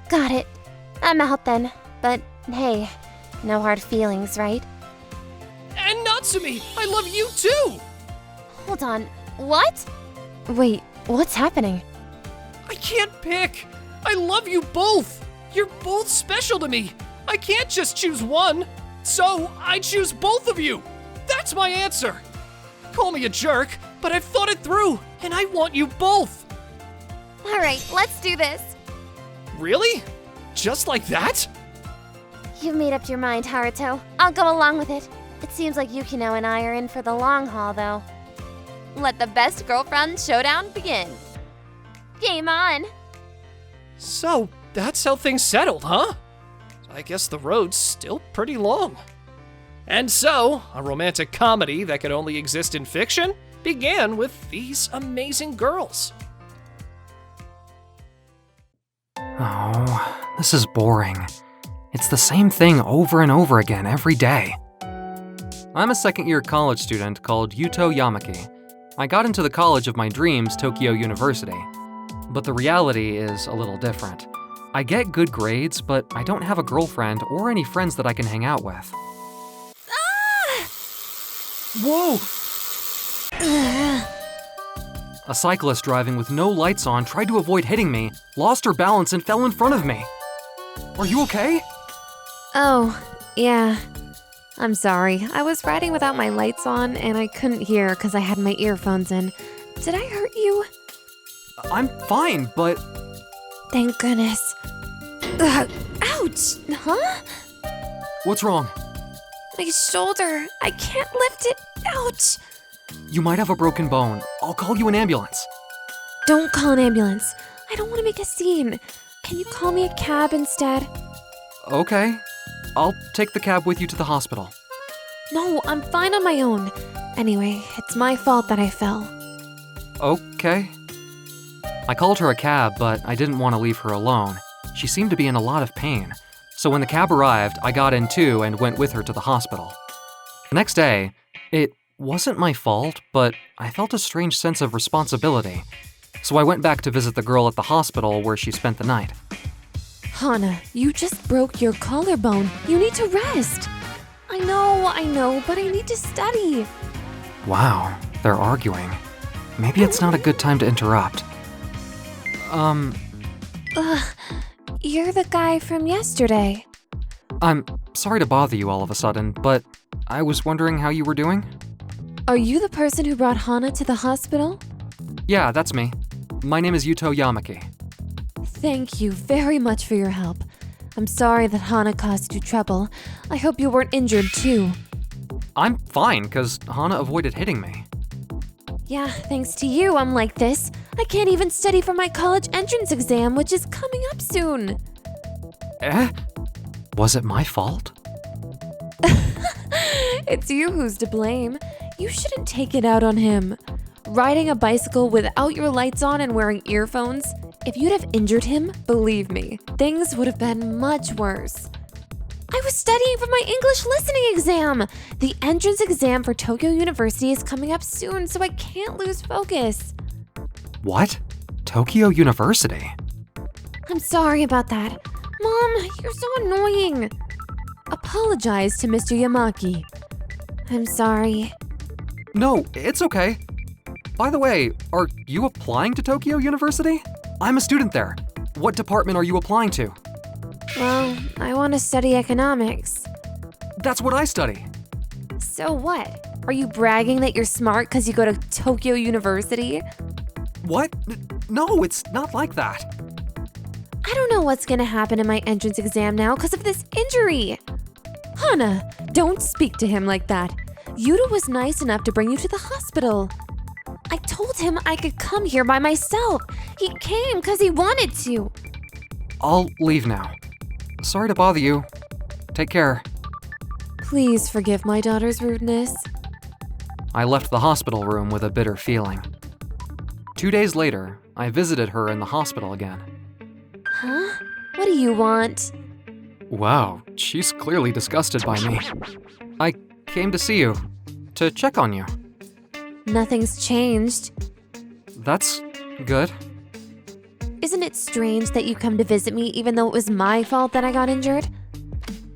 Got it. I'm out then. But hey, no hard feelings, right? And Natsumi, I love you too! Hold on. What? Wait, what's happening? I can't pick. I love you both. You're both special to me. I can't just choose one. So I choose both of you. That's my answer. Call me a jerk, but I've thought it through, and I want you both. All right, let's do this. Really? Just like that? You've made up your mind, Haruto. I'll go along with it. It seems like Yukino and I are in for the long haul, though. Let the best girlfriend showdown begin. Game on. So, that's how things settled, huh? I guess the road's still pretty long. And so, a romantic comedy that could only exist in fiction began with these amazing girls. Oh, this is boring. It's the same thing over and over again every day. I'm a second-year college student called Yuto Yamaki. I got into the college of my dreams, Tokyo University. But the reality is a little different. I get good grades, but I don't have a girlfriend or any friends that I can hang out with. Whoa! A cyclist driving with no lights on tried to avoid hitting me, lost her balance, and fell in front of me. Are you okay? Oh, yeah. I'm sorry. I was riding without my lights on and I couldn't hear because I had my earphones in. Did I hurt you? I'm fine, but... Thank goodness. Ugh, ouch! Huh? What's wrong? My shoulder. I can't lift it. Ouch! You might have a broken bone. I'll call you an ambulance. Don't call an ambulance. I don't want to make a scene. Can you call me a cab instead? Okay. I'll take the cab with you to the hospital. No, I'm fine on my own. Anyway, it's my fault that I fell. Okay. I called her a cab, but I didn't want to leave her alone. She seemed to be in a lot of pain. So when the cab arrived, I got in too and went with her to the hospital. The next day, it wasn't my fault, but I felt a strange sense of responsibility. So I went back to visit the girl at the hospital where she spent the night. Hana, you just broke your collarbone. You need to rest. I know, but I need to study. Wow, they're arguing. Maybe it's not a good time to interrupt. You're the guy from yesterday. I'm sorry to bother you all of a sudden, but I was wondering how you were doing? Are you the person who brought Hana to the hospital? Yeah, that's me. My name is Yuto Yamaki. Thank you very much for your help. I'm sorry that Hana caused you trouble. I hope you weren't injured too. I'm fine, 'cause Hana avoided hitting me. Yeah, thanks to you, I'm like this. I can't even study for my college entrance exam, which is coming up soon. Eh? Was it my fault? It's you who's to blame. You shouldn't take it out on him. Riding a bicycle without your lights on and wearing earphones, if you'd have injured him, believe me, things would have been much worse. I was studying for my English listening exam. The entrance exam for Tokyo University is coming up soon, so I can't lose focus. What? Tokyo University? I'm sorry about that. Mom, you're so annoying. Apologize to Mr. Yamaki. I'm sorry. No, it's okay. By the way, are you applying to Tokyo University? I'm a student there. What department are you applying to? Well, I want to study economics. That's what I study. So what? Are you bragging that you're smart because you go to Tokyo University? What? No, it's not like that. I don't know what's gonna happen in my entrance exam now because of this injury. Hana, don't speak to him like that. Yuta was nice enough to bring you to the hospital. I told him I could come here by myself. He came because he wanted to. I'll leave now. Sorry to bother you. Take care. Please forgive my daughter's rudeness. I left the hospital room with a bitter feeling. 2 days later, I visited her in the hospital again. Huh? What do you want? Wow, she's clearly disgusted by me. I came to see you, to check on you. Nothing's changed. That's good. Isn't it strange that you come to visit me even though it was my fault that I got injured?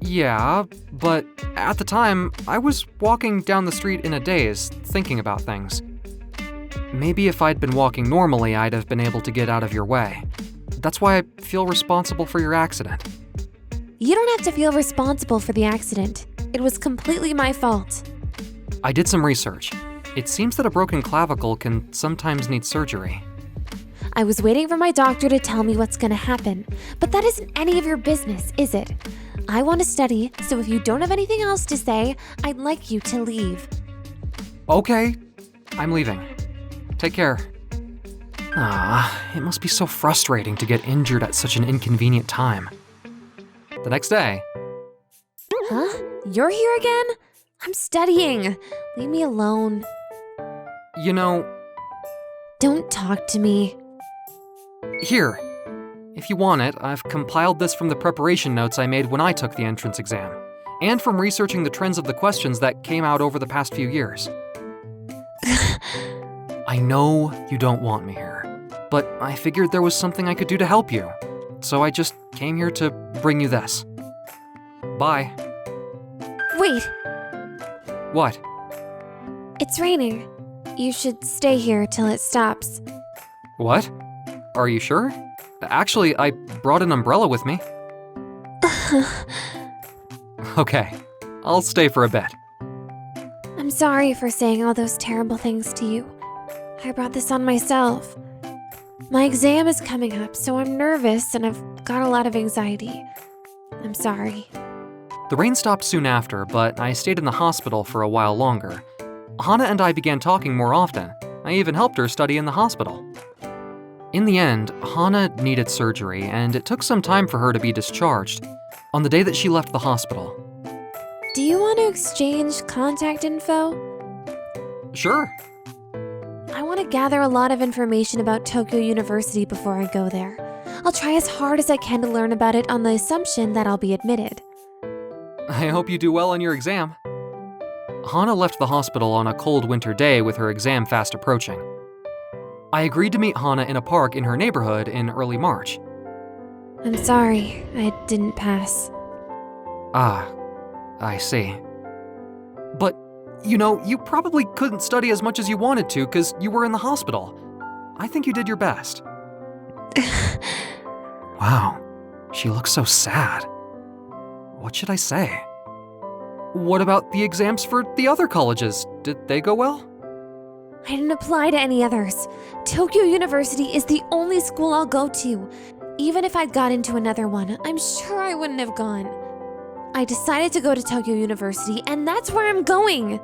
Yeah, but at the time, I was walking down the street in a daze, thinking about things. Maybe if I'd been walking normally, I'd have been able to get out of your way. That's why I feel responsible for your accident. You don't have to feel responsible for the accident. It was completely my fault. I did some research. It seems that a broken clavicle can sometimes need surgery. I was waiting for my doctor to tell me what's gonna happen, but that isn't any of your business, is it? I want to study, so if you don't have anything else to say, I'd like you to leave. Okay, I'm leaving. Take care. It must be so frustrating to get injured at such an inconvenient time. The next day, Huh? You're here again? I'm studying. Leave me alone. you know, Don't talk to me. here. If you want it, I've compiled this from the preparation notes I made when I took the entrance exam, and from researching the trends of the questions that came out over the past few years. I know you don't want me here, but I figured there was something I could do to help you, so I just came here to bring you this. Bye. Wait, What? it's raining. You should stay here till it stops. What? Are you sure? Actually, I brought an umbrella with me. Okay, I'll stay for a bit. I'm sorry for saying all those terrible things to you. I brought this on myself. My exam is coming up, so I'm nervous and I've got a lot of anxiety. I'm sorry. The rain stopped soon after, but I stayed in the hospital for a while longer. Hana and I began talking more often. I even helped her study in the hospital. In the end, Hana needed surgery, and it took some time for her to be discharged. On the day that she left the hospital. Do you want to exchange contact info? Sure. I want to gather a lot of information about Tokyo University before I go there. I'll try as hard as I can to learn about it on the assumption that I'll be admitted. I hope you do well on your exam. Hana left the hospital on a cold winter day with her exam fast approaching. I agreed to meet Hana in a park in her neighborhood in early March. I'm sorry, I didn't pass. Ah, I see. But, you probably couldn't study as much as you wanted to because you were in the hospital. I think you did your best. Wow, she looks so sad. What should I say? What about the exams for the other colleges? Did they go well? I didn't apply to any others. Tokyo University is the only school I'll go to. Even if I'd got into another one, I'm sure I wouldn't have gone. I decided to go to Tokyo University, and that's where I'm going.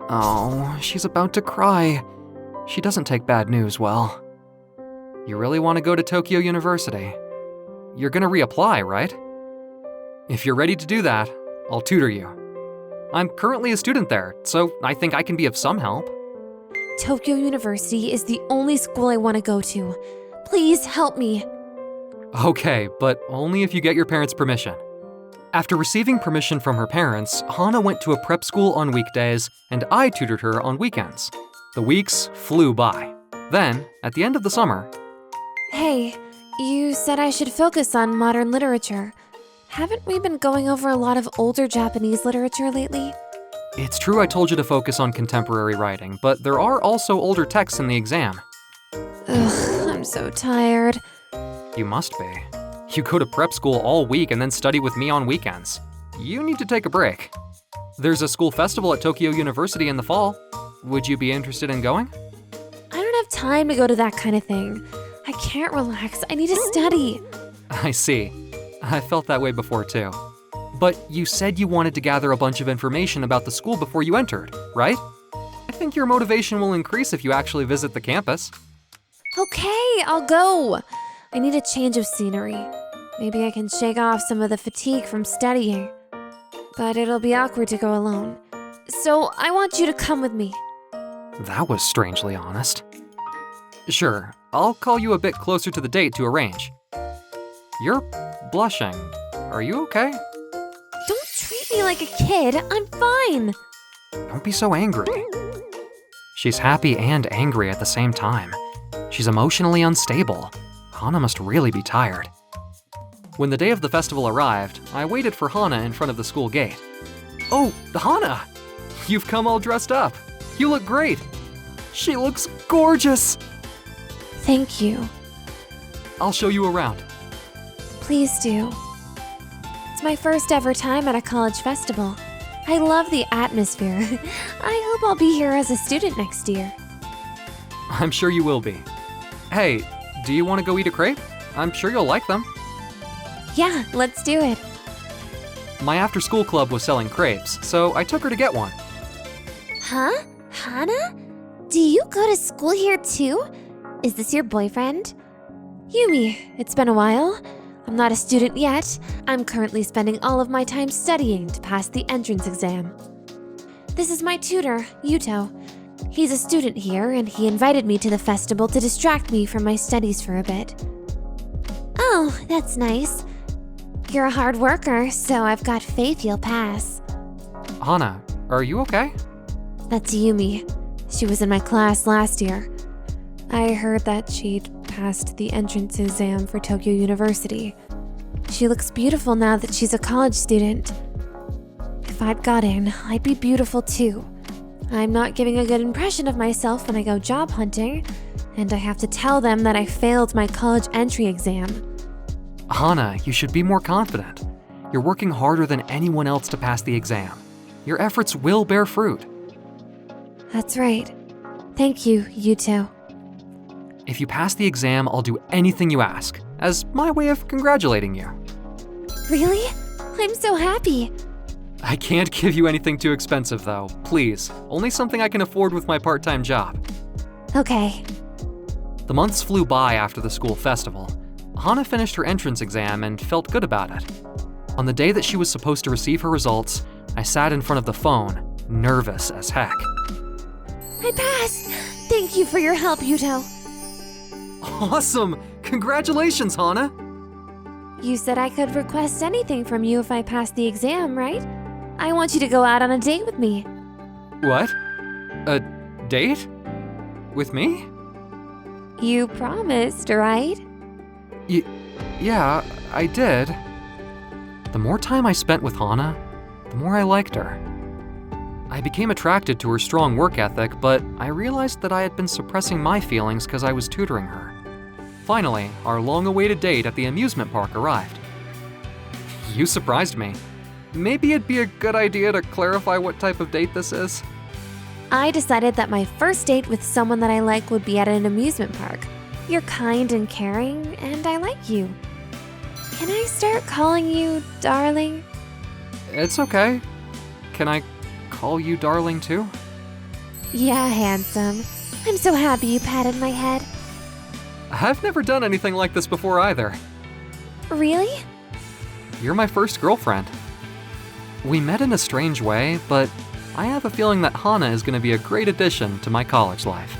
Oh, she's about to cry. She doesn't take bad news well. You really want to go to Tokyo University? You're gonna reapply, right? If you're ready to do that, I'll tutor you. I'm currently a student there, so I think I can be of some help. Tokyo University is the only school I want to go to. Please help me. Okay, but only if you get your parents' permission. After receiving permission from her parents, Hana went to a prep school on weekdays, and I tutored her on weekends. The weeks flew by. Then, at the end of the summer, Hey, you said I should focus on modern literature. Haven't we been going over a lot of older Japanese literature lately? it's true I told you to focus on contemporary writing, but there are also older texts in the exam. Ugh, I'm so tired. You must be. You go to prep school all week and then study with me on weekends. You need to take a break. There's a school festival at Tokyo University in the fall. Would you be interested in going? I don't have time to go to that kind of thing. I can't relax. I need to study. I see. I felt that way before too. But you said you wanted to gather a bunch of information about the school before you entered, right? I think your motivation will increase if you actually visit the campus. Okay, I'll go. I need a change of scenery. Maybe I can shake off some of the fatigue from studying. But it'll be awkward to go alone. So I want you to come with me. That was strangely honest. Sure, I'll call you a bit closer to the date to arrange. You're blushing. Are you okay? Don't treat me like a kid. I'm fine. Don't be so angry. She's happy and angry at the same time. She's emotionally unstable. Hana must really be tired. When the day of the festival arrived, I waited for Hana in front of the school gate. Oh, Hana! You've come all dressed up. You look great. She looks gorgeous. Thank you. I'll show you around. Please do. It's my first ever time at a college festival. I love the atmosphere. I hope I'll be here as a student next year. I'm sure you will be. Hey, do you want to go eat a crepe? I'm sure you'll like them. Yeah, let's do it. My after-school club was selling crepes, so I took her to get one. Huh? Hana? Do you go to school here too? Is this your boyfriend? Yumi, it's been a while. I'm not a student yet. I'm currently spending all of my time studying to pass the entrance exam. This is my tutor, Yuto. He's a student here, and he invited me to the festival to distract me from my studies for a bit. Oh, that's nice. You're a hard worker, so I've got faith you'll pass. Hana, are you okay? That's Yumi. She was in my class last year. I heard that she'd passed the entrance exam for Tokyo University. She looks beautiful now that she's a college student. If I'd got in, I'd be beautiful too. I'm not giving a good impression of myself when I go job hunting, and I have to tell them that I failed my college entry exam. Hana, you should be more confident. You're working harder than anyone else to pass the exam. Your efforts will bear fruit. That's right. Thank you, Yuto. If you pass the exam, I'll do anything you ask, as my way of congratulating you. Really? I'm so happy. I can't give you anything too expensive, though. Please, only something I can afford with my part-time job. Okay. The months flew by after the school festival. Hana finished her entrance exam and felt good about it. On the day that she was supposed to receive her results, I sat in front of the phone, nervous as heck. I passed! Thank you for your help, Yuto. Awesome! Congratulations, Hana! You said I could request anything from you if I passed the exam, right? I want you to go out on a date with me. What? A date? With me? You promised, right? Yeah, I did. The more time I spent with Hana, the more I liked her. I became attracted to her strong work ethic, but I realized that I had been suppressing my feelings because I was tutoring her. Finally, our long-awaited date at the amusement park arrived. You surprised me. Maybe it'd be a good idea to clarify what type of date this is. I decided that my first date with someone that I like would be at an amusement park. You're kind and caring, and I like you. Can I start calling you darling? It's okay. Can I call you darling too? Yeah, handsome. I'm so happy you patted my head. I've never done anything like this before either. Really? You're my first girlfriend. We met in a strange way, but I have a feeling that Hana is going to be a great addition to my college life.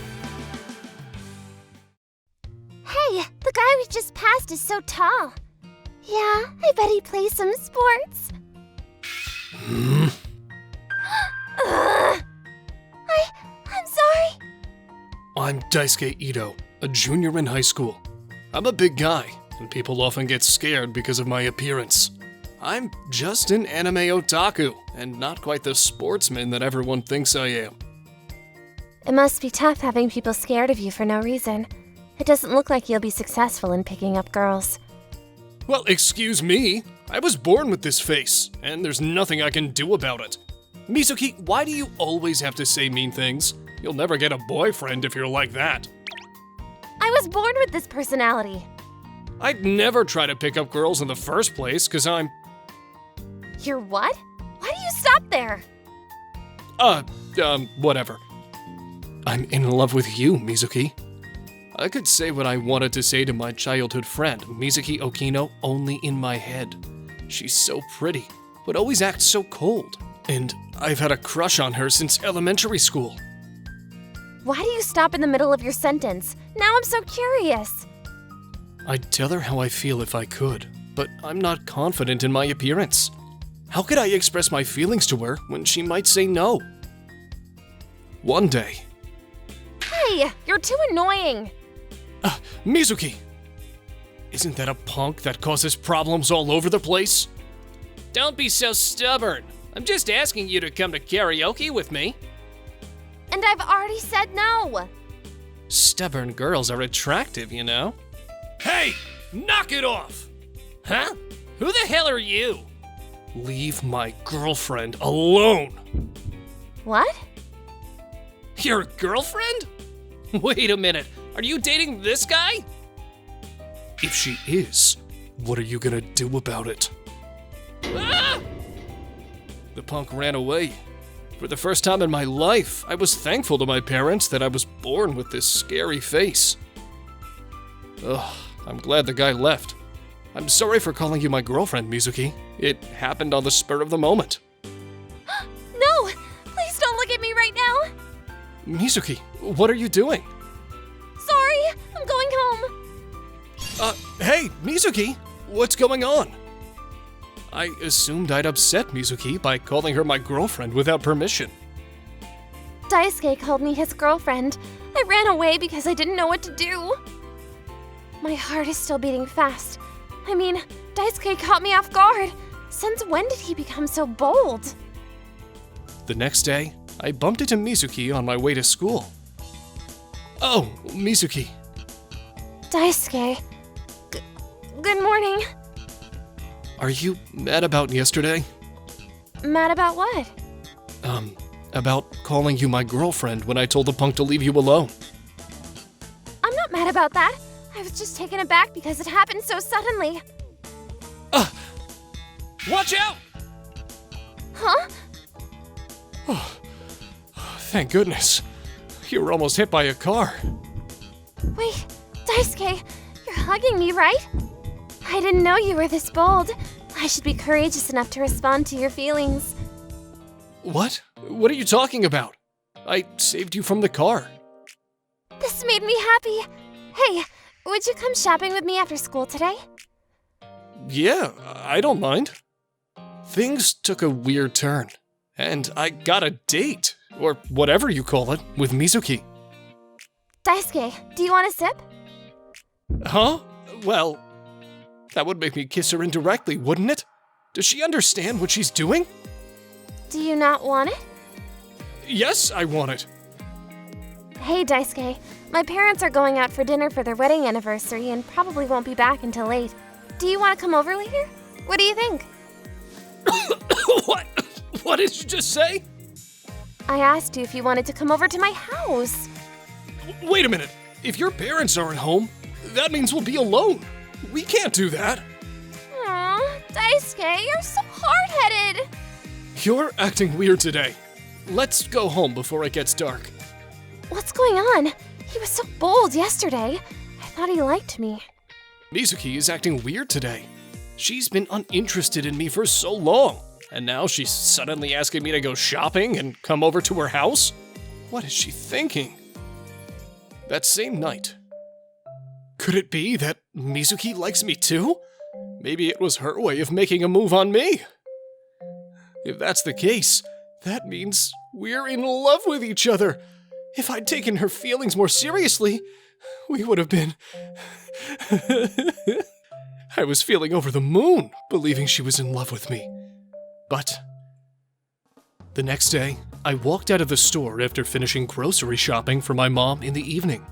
Hey, the guy we just passed is so tall. Yeah, I bet he plays some sports. I'm sorry. I'm Daisuke Ito, a junior in high school. I'm a big guy, and people often get scared because of my appearance. I'm just an anime otaku, and not quite the sportsman that everyone thinks I am. It must be tough having people scared of you for no reason. It doesn't look like you'll be successful in picking up girls. Well, excuse me. I was born with this face, and there's nothing I can do about it. Mizuki, why do you always have to say mean things? You'll never get a boyfriend if you're like that. I was born with this personality. I'd never try to pick up girls in the first place, because I'm... You're what? Why do you stop there? Whatever. I'm in love with you, Mizuki. I could say what I wanted to say to my childhood friend, Mizuki Okino, only in my head. She's so pretty, but always acts so cold. And I've had a crush on her since elementary school. Why do you stop in the middle of your sentence? Now I'm so curious. I'd tell her how I feel if I could, but I'm not confident in my appearance. How could I express my feelings to her when she might say no? One day... Hey, you're too annoying. Mizuki! Isn't that a punk that causes problems all over the place? Don't be so stubborn. I'm just asking you to come to karaoke with me. And I've already said no. Stubborn girls are attractive, you know? Hey! Knock it off! Huh? Who the hell are you? Leave my girlfriend alone! What? Your girlfriend? Wait a minute, are you dating this guy? If she is, what are you gonna do about it? Ah! The punk ran away. For the first time in my life, I was thankful to my parents that I was born with this scary face. Ugh, I'm glad the guy left. I'm sorry for calling you my girlfriend, Mizuki. It happened on the spur of the moment. No! Please don't look at me right now! Mizuki, what are you doing? Sorry, I'm going home. Hey, Mizuki, what's going on? I assumed I'd upset Mizuki by calling her my girlfriend without permission. Daisuke called me his girlfriend. I ran away because I didn't know what to do. My heart is still beating fast. I mean, Daisuke caught me off guard. Since when did he become so bold? The next day, I bumped into Mizuki on my way to school. Oh, Mizuki. Daisuke. Good morning. Are you mad about yesterday? Mad about what? About calling you my girlfriend when I told the punk to leave you alone. I'm not mad about that. I was just taken aback because it happened so suddenly. Watch out! Huh? Thank goodness. You were almost hit by a car. Wait, Daisuke, you're hugging me, right? I didn't know you were this bold. I should be courageous enough to respond to your feelings. What? What are you talking about? I saved you from the car. This made me happy. Hey, would you come shopping with me after school today? Yeah, I don't mind. Things took a weird turn, and I got a date, or whatever you call it, with Mizuki. Daisuke, do you want a sip? Huh? Well, that would make me kiss her indirectly, wouldn't it? Does she understand what she's doing? Do you not want it? Yes, I want it. Hey, Daisuke, my parents are going out for dinner for their wedding anniversary and probably won't be back until late. Do you want to come over later? What do you think? What? What did you just say? I asked you if you wanted to come over to my house. Wait a minute. If your parents aren't home, that means we'll be alone. We can't do that. Aw, Daisuke, you're so hard-headed. You're acting weird today. Let's go home before it gets dark. What's going on? He was so bold yesterday. I thought he liked me. Mizuki is acting weird today. She's been uninterested in me for so long, and now she's suddenly asking me to go shopping and come over to her house? What is she thinking? That same night, could it be that Mizuki likes me too? Maybe it was her way of making a move on me. If that's the case, that means we're in love with each other. If I'd taken her feelings more seriously, we would have been... I was feeling over the moon, believing she was in love with me. But the next day, I walked out of the store after finishing grocery shopping for my mom in the evening.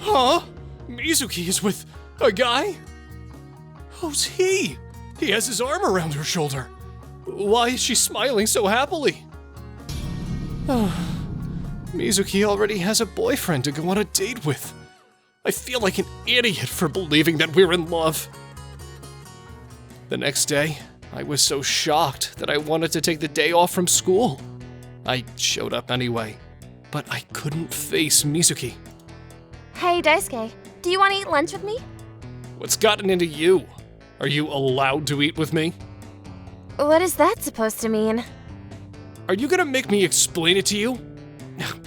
Huh? Mizuki is with a guy? Who's he? He has his arm around her shoulder. Why is she smiling so happily? Mizuki already has a boyfriend to go on a date with. I feel like an idiot for believing that we're in love. The next day, I was so shocked that I wanted to take the day off from school. I showed up anyway, but I couldn't face Mizuki. Hey, Daisuke, do you want to eat lunch with me? What's gotten into you? Are you allowed to eat with me? What is that supposed to mean? Are you gonna make me explain it to you?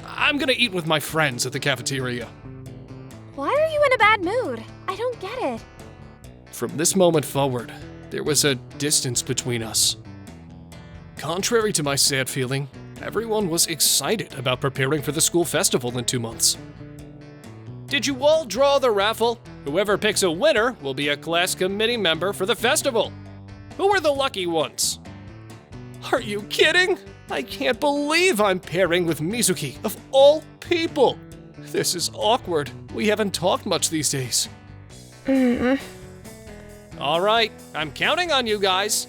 I'm gonna eat with my friends at the cafeteria. Why are you in a bad mood? I don't get it. From this moment forward, there was a distance between us. Contrary to my sad feeling, everyone was excited about preparing for the school festival in 2 months. Did you all draw the raffle? Whoever picks a winner will be a class committee member for the festival. Who are the lucky ones? Are you kidding? I can't believe I'm pairing with Mizuki, of all people. This is awkward. We haven't talked much these days. All right, I'm counting on you guys.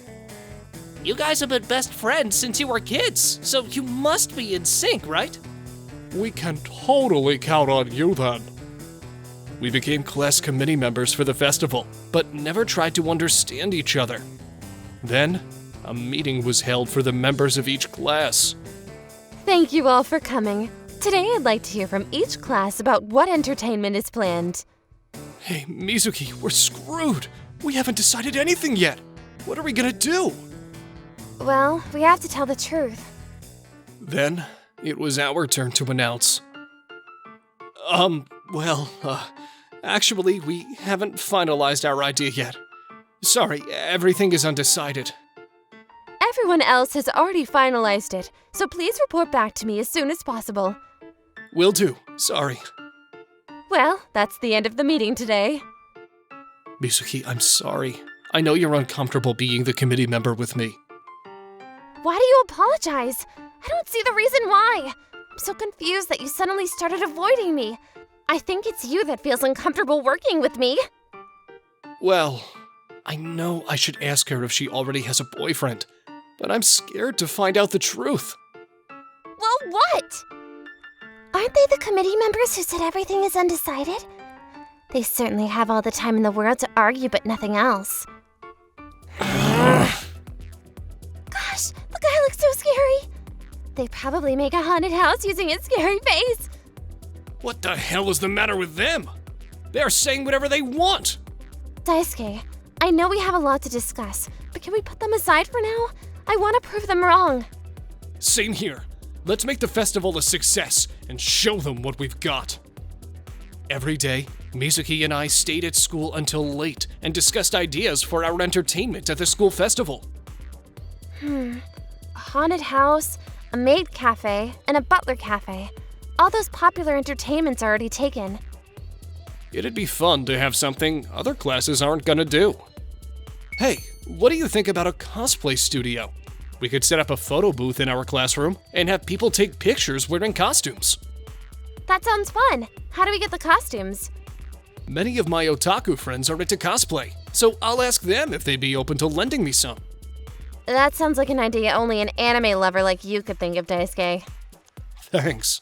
You guys have been best friends since you were kids, so you must be in sync, right? We can totally count on you then. We became class committee members for the festival, but never tried to understand each other. Then, a meeting was held for the members of each class. Thank you all for coming. Today I'd like to hear from each class about what entertainment is planned. Hey, Mizuki, we're screwed. We haven't decided anything yet. What are we gonna do? Well, we have to tell the truth. Then, it was our turn to announce. Actually, we haven't finalized our idea yet. Sorry, everything is undecided. Everyone else has already finalized it, so please report back to me as soon as possible. Will do. Sorry. Well, that's the end of the meeting today. Mizuki, I'm sorry. I know you're uncomfortable being the committee member with me. Why do you apologize? I don't see the reason why. I'm so confused that you suddenly started avoiding me. I think it's you that feels uncomfortable working with me. Well, I know I should ask her if she already has a boyfriend, but I'm scared to find out the truth. Well, what? Aren't they the committee members who said everything is undecided? They certainly have all the time in the world to argue, but nothing else. Gosh, the guy looks so scary. They probably make a haunted house using his scary face. What the hell is the matter with them? They're saying whatever they want. Daisuke, I know we have a lot to discuss, but can we put them aside for now? I want to prove them wrong. Same here. Let's make the festival a success and show them what we've got. Every day, Mizuki and I stayed at school until late and discussed ideas for our entertainment at the school festival. A haunted house, a maid cafe, and a butler cafe. All those popular entertainments are already taken. It'd be fun to have something other classes aren't gonna do. Hey, what do you think about a cosplay studio? We could set up a photo booth in our classroom and have people take pictures wearing costumes. That sounds fun. How do we get the costumes? Many of my otaku friends are into cosplay, so I'll ask them if they'd be open to lending me some. That sounds like an idea only an anime lover like you could think of, Daisuke. Thanks.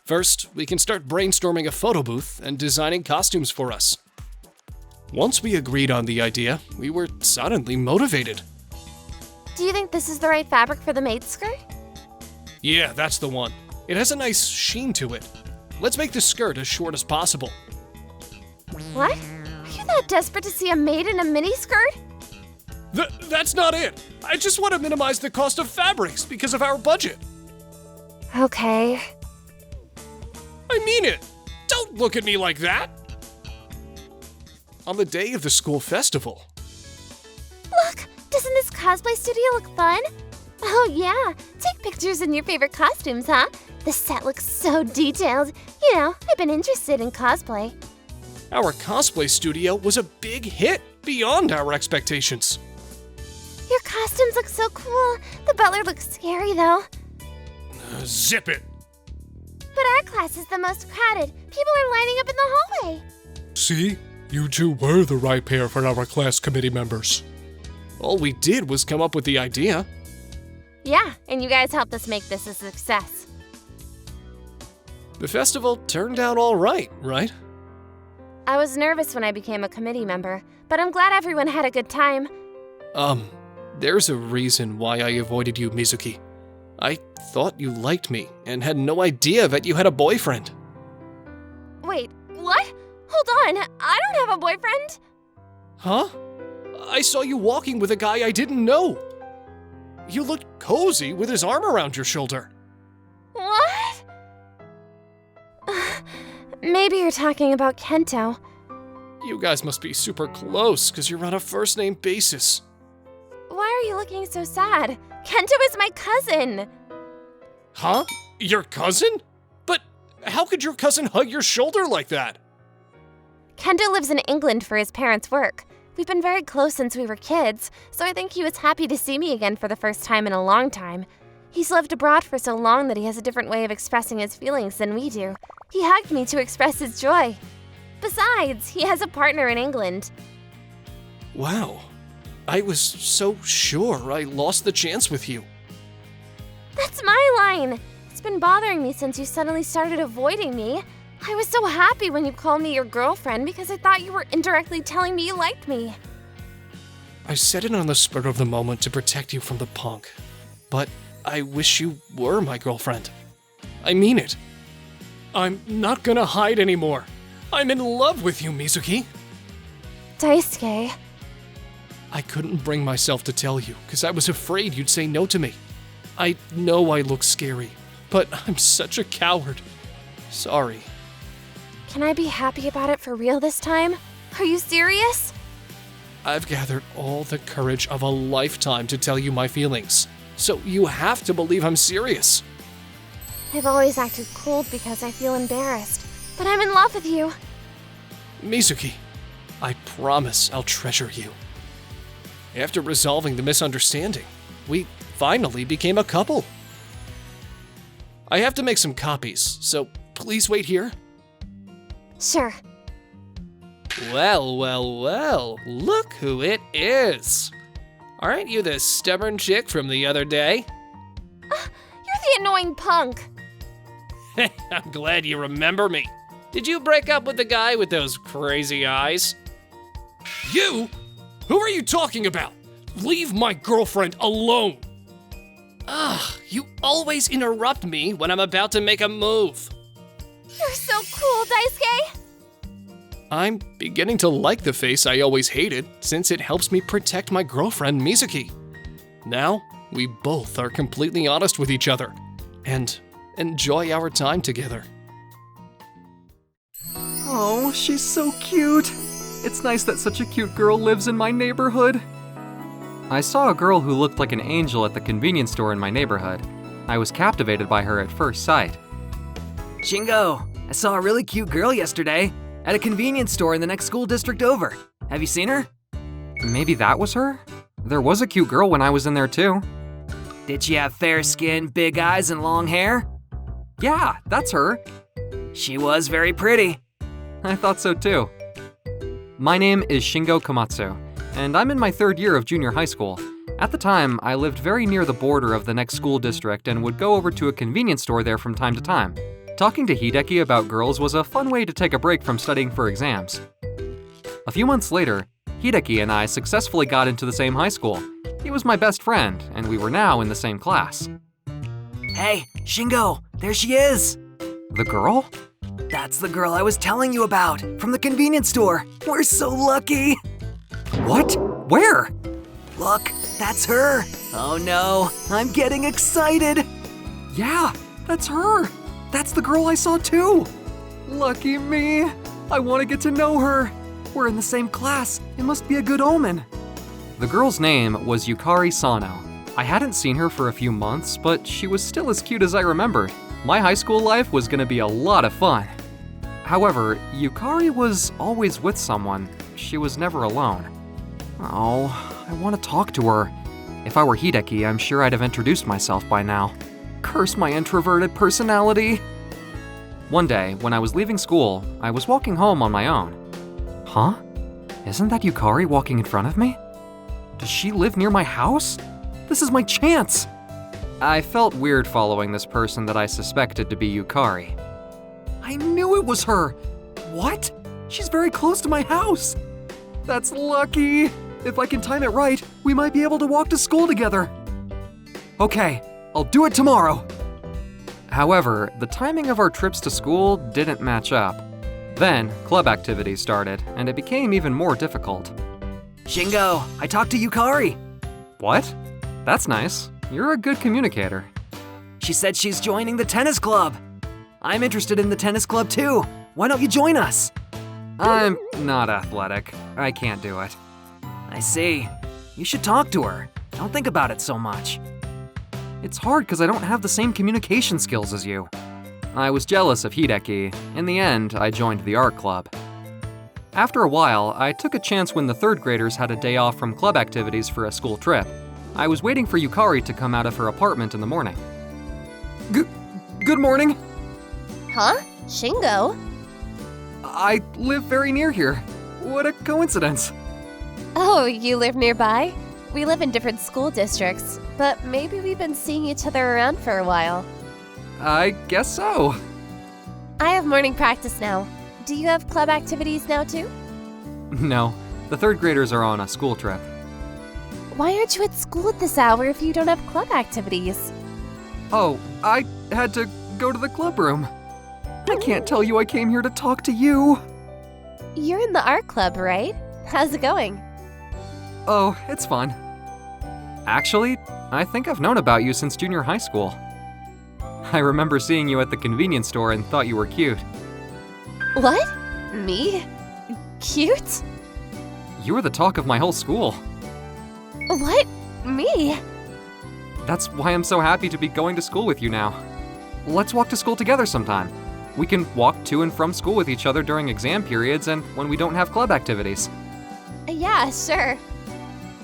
First, we can start brainstorming a photo booth and designing costumes for us. Once we agreed on the idea, we were suddenly motivated. Do you think this is the right fabric for the maid skirt? Yeah, that's the one. It has a nice sheen to it. Let's make the skirt as short as possible. What? Are you that desperate to see a maid in a miniskirt? That's not it. I just want to minimize the cost of fabrics because of our budget. Okay. I mean it. Don't look at me like that. On the day of the school festival. Look! Doesn't this cosplay studio look fun? Oh yeah, take pictures in your favorite costumes, huh? The set looks so detailed. You know, I've been interested in cosplay. Our cosplay studio was a big hit, beyond our expectations. Your costumes look so cool. The butler looks scary though. Zip it. But our class is the most crowded. People are lining up in the hallway. See? You two were the right pair for our class committee members. All we did was come up with the idea. Yeah, and you guys helped us make this a success. The festival turned out all right? I was nervous when I became a committee member, but I'm glad everyone had a good time. There's a reason why I avoided you, Mizuki. I thought you liked me and had no idea that you had a boyfriend. Wait, what? Hold on, I don't have a boyfriend. Huh? I saw you walking with a guy I didn't know. You looked cozy with his arm around your shoulder. What? Maybe you're talking about Kento. You guys must be super close because you're on a first-name basis. Why are you looking so sad? Kento is my cousin. Huh? Your cousin? But how could your cousin hug your shoulder like that? Kento lives in England for his parents' work. We've been very close since we were kids, so I think he was happy to see me again for the first time in a long time. He's lived abroad for so long that he has a different way of expressing his feelings than we do. He hugged me to express his joy. Besides, he has a partner in England. Wow. I was so sure I lost the chance with you. That's my line. It's been bothering me since you suddenly started avoiding me. I was so happy when you called me your girlfriend because I thought you were indirectly telling me you liked me. I said it on the spur of the moment to protect you from the punk. But I wish you were my girlfriend. I mean it. I'm not gonna hide anymore. I'm in love with you, Mizuki. Daisuke. I couldn't bring myself to tell you because I was afraid you'd say no to me. I know I look scary, but I'm such a coward. Sorry. Can I be happy about it for real this time? Are you serious? I've gathered all the courage of a lifetime to tell you my feelings, so you have to believe I'm serious. I've always acted cold because I feel embarrassed, but I'm in love with you. Mizuki, I promise I'll treasure you. After resolving the misunderstanding, we finally became a couple. I have to make some copies, so please wait here. Sure. Well, well, well, look who it is. Aren't you the stubborn chick from the other day? You're the annoying punk. I'm glad you remember me. Did you break up with the guy with those crazy eyes? You? Who are you talking about? Leave my girlfriend alone. Ugh, you always interrupt me when I'm about to make a move. You're so cool, Daisuke. I'm beginning to like the face I always hated since it helps me protect my girlfriend Mizuki. Now, we both are completely honest with each other and enjoy our time together. Oh, she's so cute. It's nice that such a cute girl lives in my neighborhood. I saw a girl who looked like an angel at the convenience store in my neighborhood. I was captivated by her at first sight. Shingo, I saw a really cute girl yesterday at a convenience store in the next school district over. Have you seen her? Maybe that was her? There was a cute girl when I was in there too. Did she have fair skin, big eyes, and long hair? Yeah, that's her. She was very pretty. I thought so too. My name is Shingo Komatsu, and I'm in my 3rd year of junior high school. At the time, I lived very near the border of the next school district and would go over to a convenience store there from time to time. Talking to Hideki about girls was a fun way to take a break from studying for exams. A few months later, Hideki and I successfully got into the same high school. He was my best friend, and we were now in the same class. Hey, Shingo, there she is. The girl? That's the girl I was telling you about, from the convenience store. We're so lucky. What? Where? Look, that's her. Oh no, I'm getting excited. Yeah, that's her. That's the girl I saw too. Lucky me. I want to get to know her. We're in the same class. It must be a good omen. The girl's name was Yukari Sano. I hadn't seen her for a few months, but she was still as cute as I remembered. My high school life was gonna be a lot of fun. However, Yukari was always with someone. She was never alone. Oh, I want to talk to her. If I were Hideki, I'm sure I'd have introduced myself by now. Curse my introverted personality. One day, when I was leaving school, I was walking home on my own. Huh? Isn't that Yukari walking in front of me? Does she live near my house? This is my chance! I felt weird following this person that I suspected to be Yukari. I knew it was her! What? She's very close to my house! That's lucky! If I can time it right, we might be able to walk to school together. Okay, I'll do it tomorrow! However, the timing of our trips to school didn't match up. Then, club activities started, and it became even more difficult. Shingo, I talked to Yukari. What? That's nice. You're a good communicator. She said she's joining the tennis club. I'm interested in the tennis club too. Why don't you join us? I'm not athletic. I can't do it. I see. You should talk to her. Don't think about it so much. It's hard because I don't have the same communication skills as you. I was jealous of Hideki. In the end, I joined the art club. After a while, I took a chance when the 3rd graders had a day off from club activities for a school trip. I was waiting for Yukari to come out of her apartment in the morning. Good morning. Huh? Shingo? I live very near here. What a coincidence. Oh, you live nearby? We live in different school districts, but maybe we've been seeing each other around for a while. I guess so. I have morning practice now. Do you have club activities now too? No, the third graders are on a school trip. Why aren't you at school at this hour if you don't have club activities? Oh, I had to go to the club room. I can't tell you I came here to talk to you. You're in the art club, right? How's it going? Oh, it's fun. Actually, I think I've known about you since junior high school. I remember seeing you at the convenience store and thought you were cute. What? Me? Cute? You were the talk of my whole school. What? Me? That's why I'm so happy to be going to school with you now. Let's walk to school together sometime. We can walk to and from school with each other during exam periods and when we don't have club activities. Yeah, sure.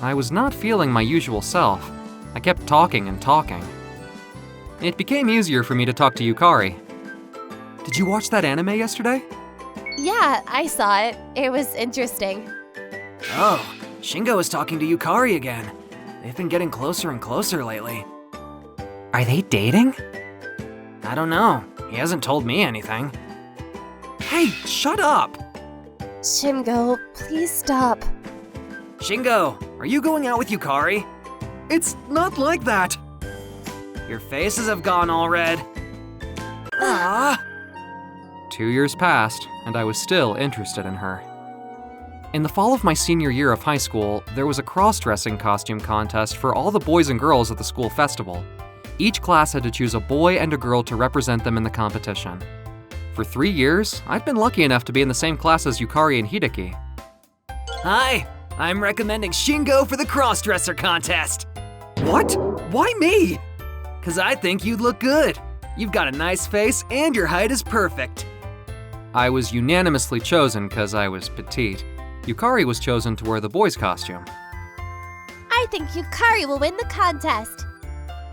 I was not feeling my usual self. I kept talking and talking. It became easier for me to talk to Yukari. Did you watch that anime yesterday? Yeah, I saw it. It was interesting. Oh, Shingo is talking to Yukari again. They've been getting closer and closer lately. Are they dating? I don't know. He hasn't told me anything. Hey, shut up! Shingo, please stop. Shingo, are you going out with Yukari? It's not like that! Your faces have gone all red. Ah! 2 years passed, and I was still interested in her. In the fall of my senior year of high school, there was a cross-dressing costume contest for all the boys and girls at the school festival. Each class had to choose a boy and a girl to represent them in the competition. For 3 years, I'd been lucky enough to be in the same class as Yukari and Hideki. Hi, I'm recommending Shingo for the cross-dresser contest. What? Why me? 'Cause I think you'd look good. You've got a nice face and your height is perfect. I was unanimously chosen because I was petite. Yukari was chosen to wear the boy's costume. I think Yukari will win the contest.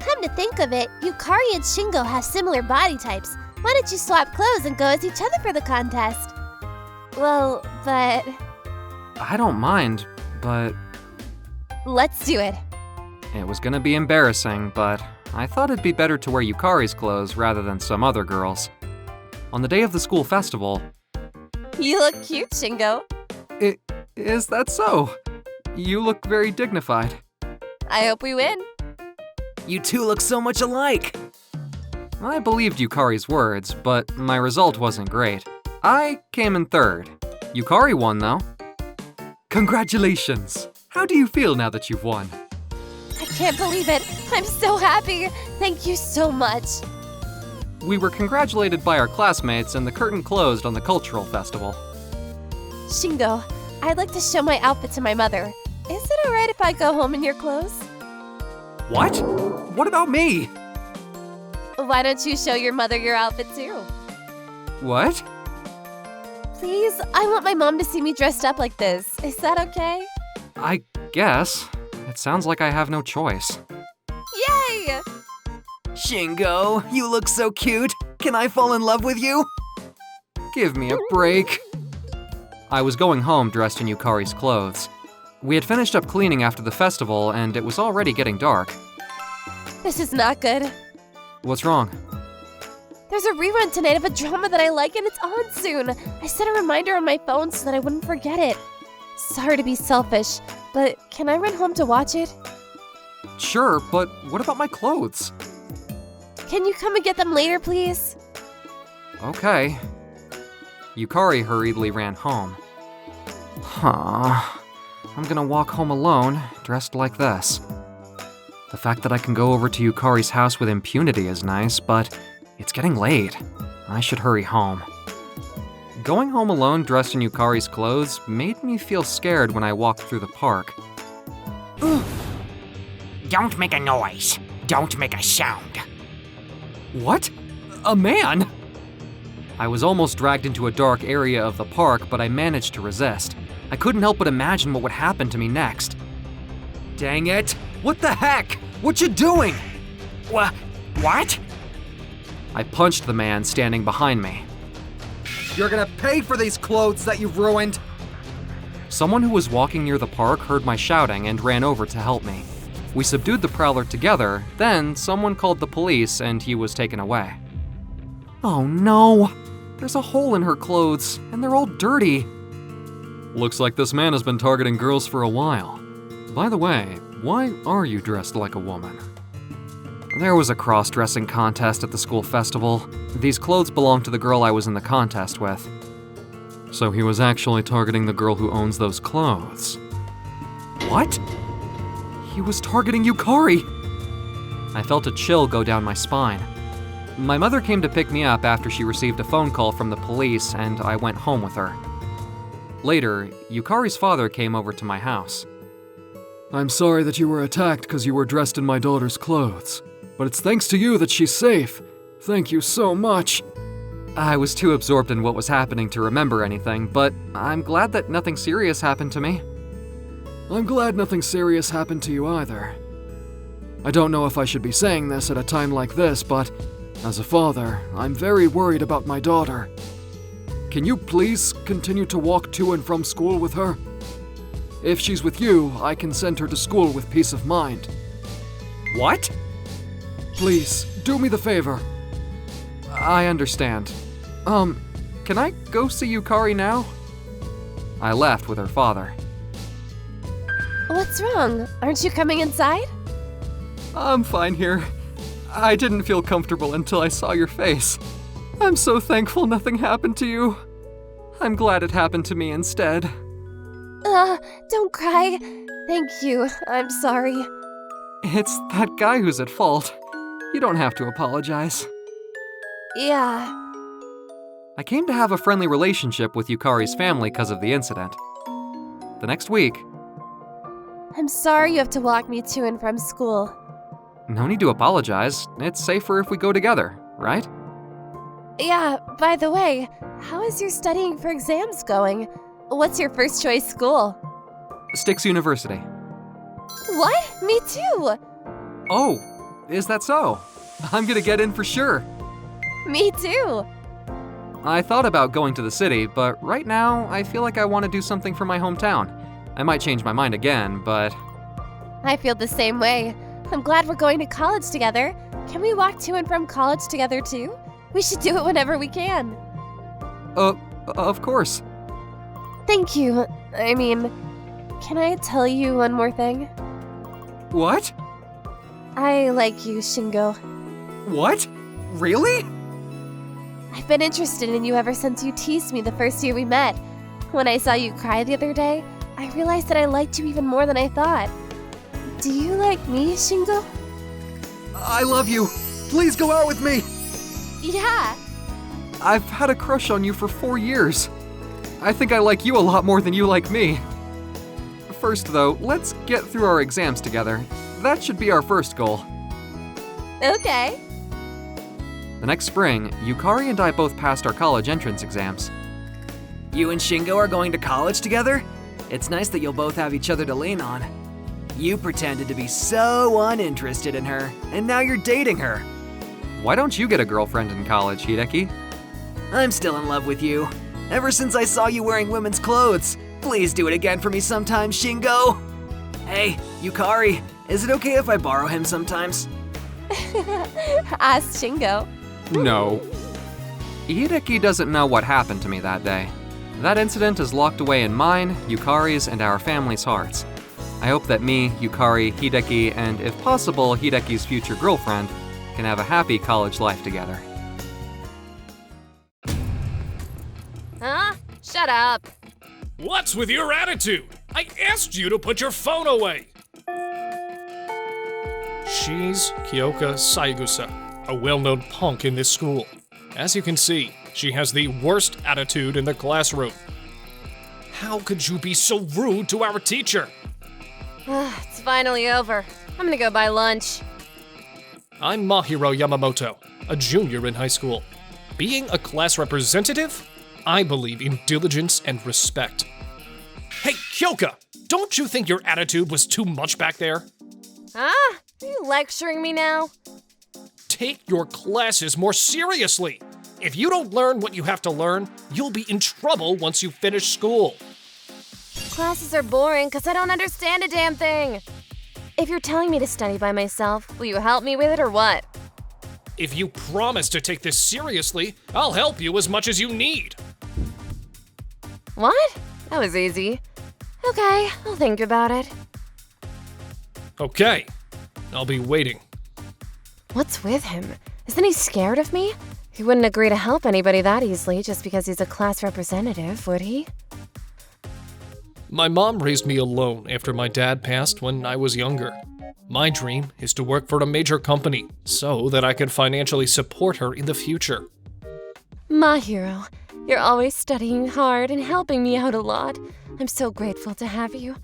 Come to think of it, Yukari and Shingo have similar body types. Why don't you swap clothes and go as each other for the contest? Well, but... I don't mind, but let's do it. it was gonna be embarrassing, but I thought it'd be better to wear Yukari's clothes rather than some other girls. On the day of the school festival... You look cute, Shingo. Is that so? You look very dignified. I hope we win. You two look so much alike. I believed Yukari's words, but my result wasn't great. I came in third. Yukari won, though. Congratulations! How do you feel now that you've won? I can't believe it. I'm so happy. Thank you so much. We were congratulated by our classmates and the curtain closed on the cultural festival. Shingo, I'd like to show my outfit to my mother. Is it alright if I go home in your clothes? What? What about me? Why don't you show your mother your outfit too? What? Please, I want my mom to see me dressed up like this. Is that okay? I guess. It sounds like I have no choice. Yay! Shingo, you look so cute. Can I fall in love with you? Give me a break. I was going home dressed in Yukari's clothes. We had finished up cleaning after the festival, and it was already getting dark. This is not good. What's wrong? There's a rerun tonight of a drama that I like and it's on soon. I set a reminder on my phone so that I wouldn't forget it. Sorry to be selfish, but can I run home to watch it? Sure, but what about my clothes? Can you come and get them later, please? Okay. Yukari hurriedly ran home. I'm gonna walk home alone, dressed like this. The fact that I can go over to Yukari's house with impunity is nice, but it's getting late. I should hurry home. Going home alone dressed in Yukari's clothes made me feel scared when I walked through the park. Don't make a noise. Don't make a sound. What? A man? I was almost dragged into a dark area of the park, but I managed to resist. I couldn't help but imagine what would happen to me next. Dang it! What the heck? What you doing? What? I punched the man standing behind me. You're gonna pay for these clothes that you've ruined! Someone who was walking near the park heard my shouting and ran over to help me. We subdued the prowler together, then someone called the police and he was taken away. Oh no! There's a hole in her clothes, and they're all dirty. Looks like this man has been targeting girls for a while. By the way, why are you dressed like a woman? There was a cross-dressing contest at the school festival. These clothes belonged to the girl I was in the contest with. So he was actually targeting the girl who owns those clothes. What? He was targeting Yukari! I felt a chill go down my spine. My mother came to pick me up after she received a phone call from the police, and I went home with her. Later, Yukari's father came over to my house. I'm sorry that you were attacked because you were dressed in my daughter's clothes, but it's thanks to you that she's safe. Thank you so much. I was too absorbed in what was happening to remember anything, but I'm glad that nothing serious happened to me. I'm glad nothing serious happened to you either. I don't know if I should be saying this at a time like this, but as a father, I'm very worried about my daughter. Can you please continue to walk to and from school with her? If she's with you, I can send her to school with peace of mind. What? Please, do me the favor. I understand. Can I go see Yukari now? I left with her father. What's wrong? Aren't you coming inside? I'm fine here. I didn't feel comfortable until I saw your face. I'm so thankful nothing happened to you. I'm glad it happened to me instead. Don't cry. Thank you. I'm sorry. It's that guy who's at fault. You don't have to apologize. Yeah. I came to have a friendly relationship with Yukari's family because of the incident. The next week... I'm sorry you have to walk me to and from school. No need to apologize. It's safer if we go together, right? Yeah, by the way, how is your studying for exams going? What's your first choice school? Styx University. What? Me too! Oh, is that so? I'm gonna get in for sure. Me too! I thought about going to the city, but right now I feel like I want to do something for my hometown. I might change my mind again, but... I feel the same way. I'm glad we're going to college together. Can we walk to and from college together too? We should do it whenever we can. Of course. Thank you. I mean, can I tell you one more thing? What? I like you, Shingo. What? Really? I've been interested in you ever since you teased me the first year we met. When I saw you cry the other day, I realized that I liked you even more than I thought. Do you like me, Shingo? I love you. Please go out with me. Yeah. I've had a crush on you for 4 years. I think I like you a lot more than you like me. First, though, let's get through our exams together. That should be our first goal. Okay. The next spring, Yukari and I both passed our college entrance exams. You and Shingo are going to college together? It's nice that you'll both have each other to lean on. You pretended to be so uninterested in her, and now you're dating her. Why don't you get a girlfriend in college, Hideki? I'm still in love with you. Ever since I saw you wearing women's clothes. Please do it again for me sometime, Shingo. Hey, Yukari, is it okay if I borrow him sometimes? Ask Shingo. No. Hideki doesn't know what happened to me that day. That incident is locked away in mine, Yukari's, and our family's hearts. I hope that me, Yukari, Hideki, and if possible, Hideki's future girlfriend can have a happy college life together. Huh? Shut up. What's with your attitude? I asked you to put your phone away. She's Kyoka Saigusa, a well-known punk in this school. As you can see, she has the worst attitude in the classroom. How could you be so rude to our teacher? It's finally over. I'm gonna go buy lunch. I'm Mahiro Yamamoto, a junior in high school. Being a class representative, I believe in diligence and respect. Hey, Hyoka, don't you think your attitude was too much back there? Ah, are you lecturing me now? Take your classes more seriously. If you don't learn what you have to learn, you'll be in trouble once you finish school. Classes are boring because I don't understand a damn thing. If you're telling me to study by myself, will you help me with it or what? If you promise to take this seriously, I'll help you as much as you need. What? That was easy. Okay, I'll think about it. Okay, I'll be waiting. What's with him? Isn't he scared of me? He wouldn't agree to help anybody that easily just because he's a class representative, would he? My mom raised me alone after my dad passed when I was younger. My dream is to work for a major company so that I can financially support her in the future. My hero, you're always studying hard and helping me out a lot. I'm so grateful to have you.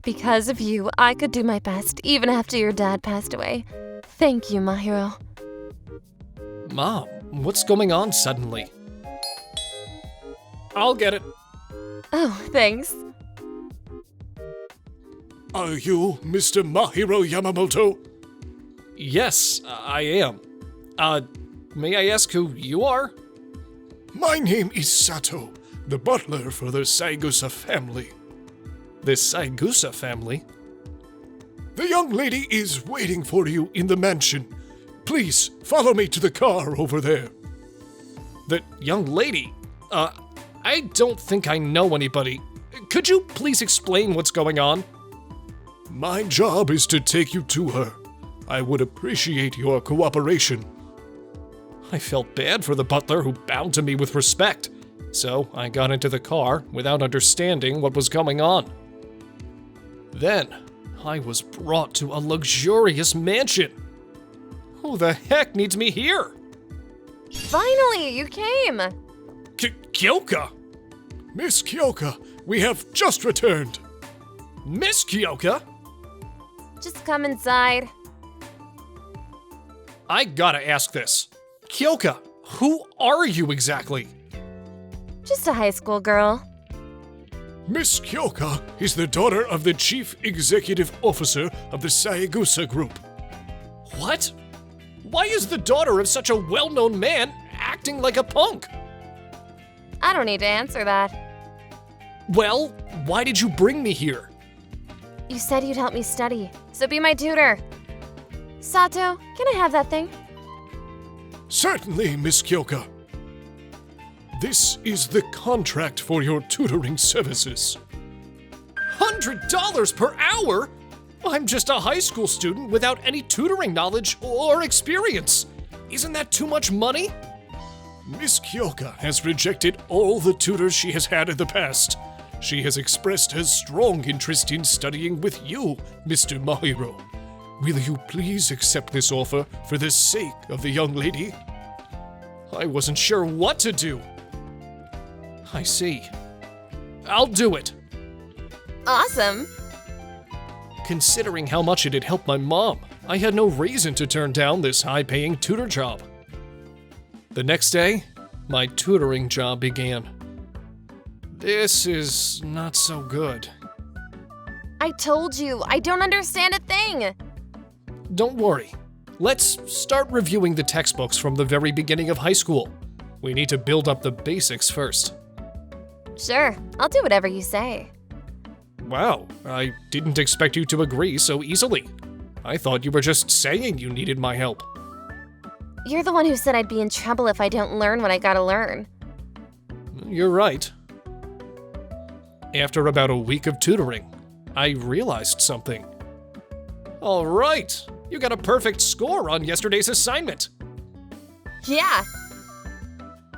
Because of you, I could do my best even after your dad passed away. Thank you, my hero. Mom, what's going on suddenly? I'll get it. Oh, thanks. Are you Mr. Mahiro Yamamoto? Yes, I am. May I ask who you are? My name is Sato, the butler for the Saigusa family. The Saigusa family? The young lady is waiting for you in the mansion. Please, follow me to the car over there. The young lady? I don't think I know anybody. Could you please explain what's going on? My job is to take you to her. I would appreciate your cooperation. I felt bad for the butler who bowed to me with respect, so I got into the car without understanding what was going on. Then, I was brought to a luxurious mansion. Who the heck needs me here? Finally, you came! Kyoka! Miss Kyoka, we have just returned. Miss Kyoka? Just come inside. I gotta ask this. Kyoka, who are you exactly? Just a high school girl. Miss Kyoka is the daughter of the Chief Executive Officer of the Saigusa Group. What? Why is the daughter of such a well-known man acting like a punk? I don't need to answer that. Well, why did you bring me here? You said you'd help me study, so be my tutor. Sato, can I have that thing? Certainly, Miss Kyoka. This is the contract for your tutoring services. $100 per hour? I'm just a high school student without any tutoring knowledge or experience. Isn't that too much money? Miss Kyoka has rejected all the tutors she has had in the past. She has expressed her strong interest in studying with you, Mr. Mahiro. Will you please accept this offer for the sake of the young lady? I wasn't sure what to do. I see. I'll do it. Awesome. Considering how much it'd help my mom, I had no reason to turn down this high-paying tutor job. The next day, my tutoring job began. This is not so good. I told you, I don't understand a thing. Don't worry. Let's start reviewing the textbooks from the very beginning of high school. We need to build up the basics first. Sure, I'll do whatever you say. Wow, I didn't expect you to agree so easily. I thought you were just saying you needed my help. You're the one who said I'd be in trouble if I don't learn what I gotta learn. You're right. After about a week of tutoring, I realized something. All right, you got a perfect score on yesterday's assignment. Yeah.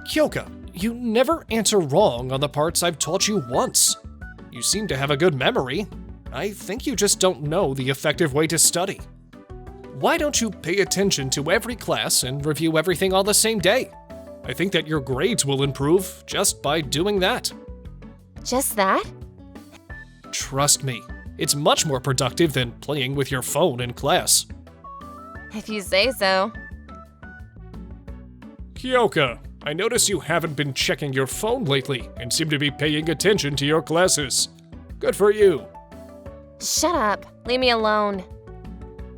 Kyoka, you never answer wrong on the parts I've taught you once. You seem to have a good memory. I think you just don't know the effective way to study. Why don't you pay attention to every class and review everything on the same day? I think that your grades will improve just by doing that. Just that? Trust me, it's much more productive than playing with your phone in class. If you say so. Kyoka, I notice you haven't been checking your phone lately and seem to be paying attention to your classes. Good for you. Shut up. Leave me alone.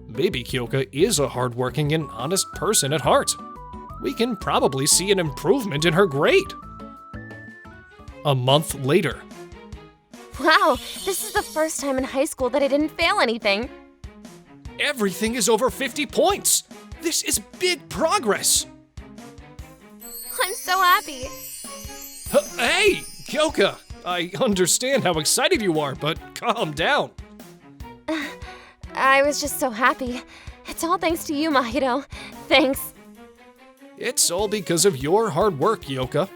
Maybe Kyoka is a hardworking and honest person at heart. We can probably see an improvement in her grade. A month later. Wow, this is the first time in high school that I didn't fail anything. Everything is over 50 points. This is big progress. I'm so happy. Hey, Kyoka, I understand how excited you are, but calm down. I was just so happy. It's all thanks to you, Mahito. Thanks. It's all because of your hard work, Kyoka.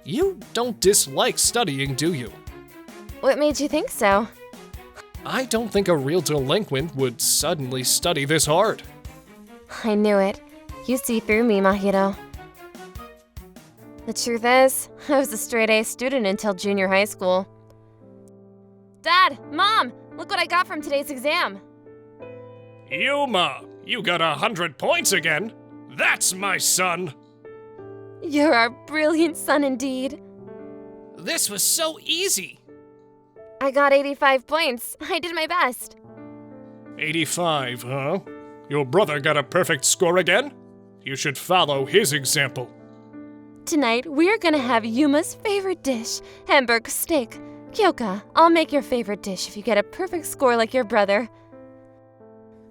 You don't dislike studying, do you? What made you think so? I don't think a real delinquent would suddenly study this hard. I knew it. You see through me, Mahito. The truth is, I was a straight-A student until junior high school. Dad! Mom! Look what I got from today's exam! Yuma, you got 100 points again. That's my son. You're our brilliant son indeed. This was so easy. I got 85 points. I did my best. 85, huh? Your brother got a perfect score again? You should follow his example. Tonight, we're gonna have Yuma's favorite dish, hamburg steak. Kyoka, I'll make your favorite dish if you get a perfect score like your brother.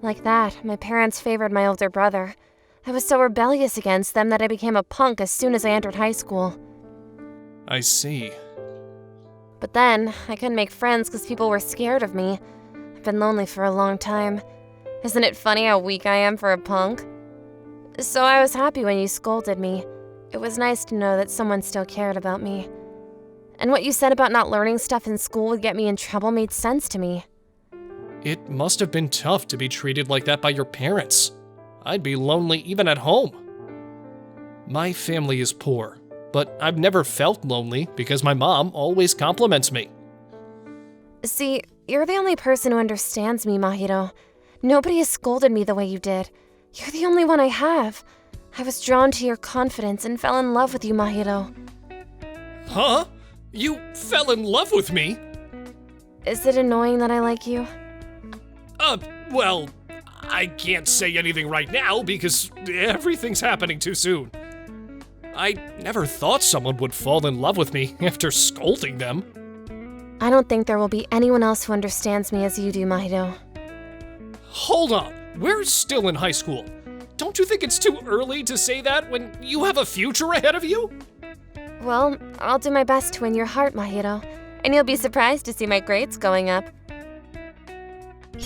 Like that, my parents favored my older brother. I was so rebellious against them that I became a punk as soon as I entered high school. I see. But then, I couldn't make friends because people were scared of me. I've been lonely for a long time. Isn't it funny how weak I am for a punk? So I was happy when you scolded me. It was nice to know that someone still cared about me. And what you said about not learning stuff in school would get me in trouble made sense to me. It must have been tough to be treated like that by your parents. I'd be lonely even at home. My family is poor, but I've never felt lonely because my mom always compliments me. See, you're the only person who understands me, Mahito. Nobody has scolded me the way you did. You're the only one I have. I was drawn to your confidence and fell in love with you, Mahito. Huh? You fell in love with me? Is it annoying that I like you? Well, I can't say anything right now because everything's happening too soon. I never thought someone would fall in love with me after scolding them. I don't think there will be anyone else who understands me as you do, Mahito. Hold on, we're still in high school. Don't you think it's too early to say that when you have a future ahead of you? Well, I'll do my best to win your heart, Mahito. And you'll be surprised to see my grades going up.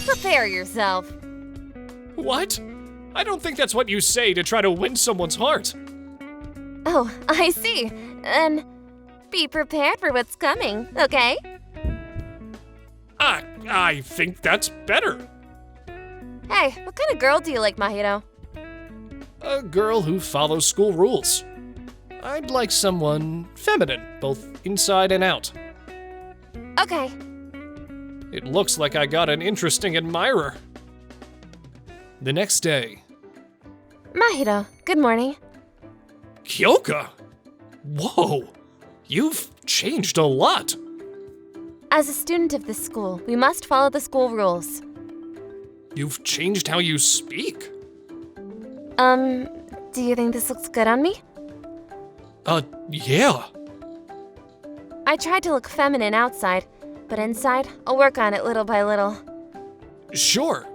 Prepare yourself. What? I don't think that's what you say to try to win someone's heart. Oh, I see. Then be prepared for what's coming, okay? I think that's better. Hey, what kind of girl do you like, Mahito? A girl who follows school rules. I'd like someone feminine, both inside and out. Okay. It looks like I got an interesting admirer. The next day. Mahito, good morning. Kyoka? Whoa, you've changed a lot. As a student of this school, we must follow the school rules. You've changed how you speak. Do you think this looks good on me? Yeah. I tried to look feminine outside, but inside, I'll work on it little by little. Sure.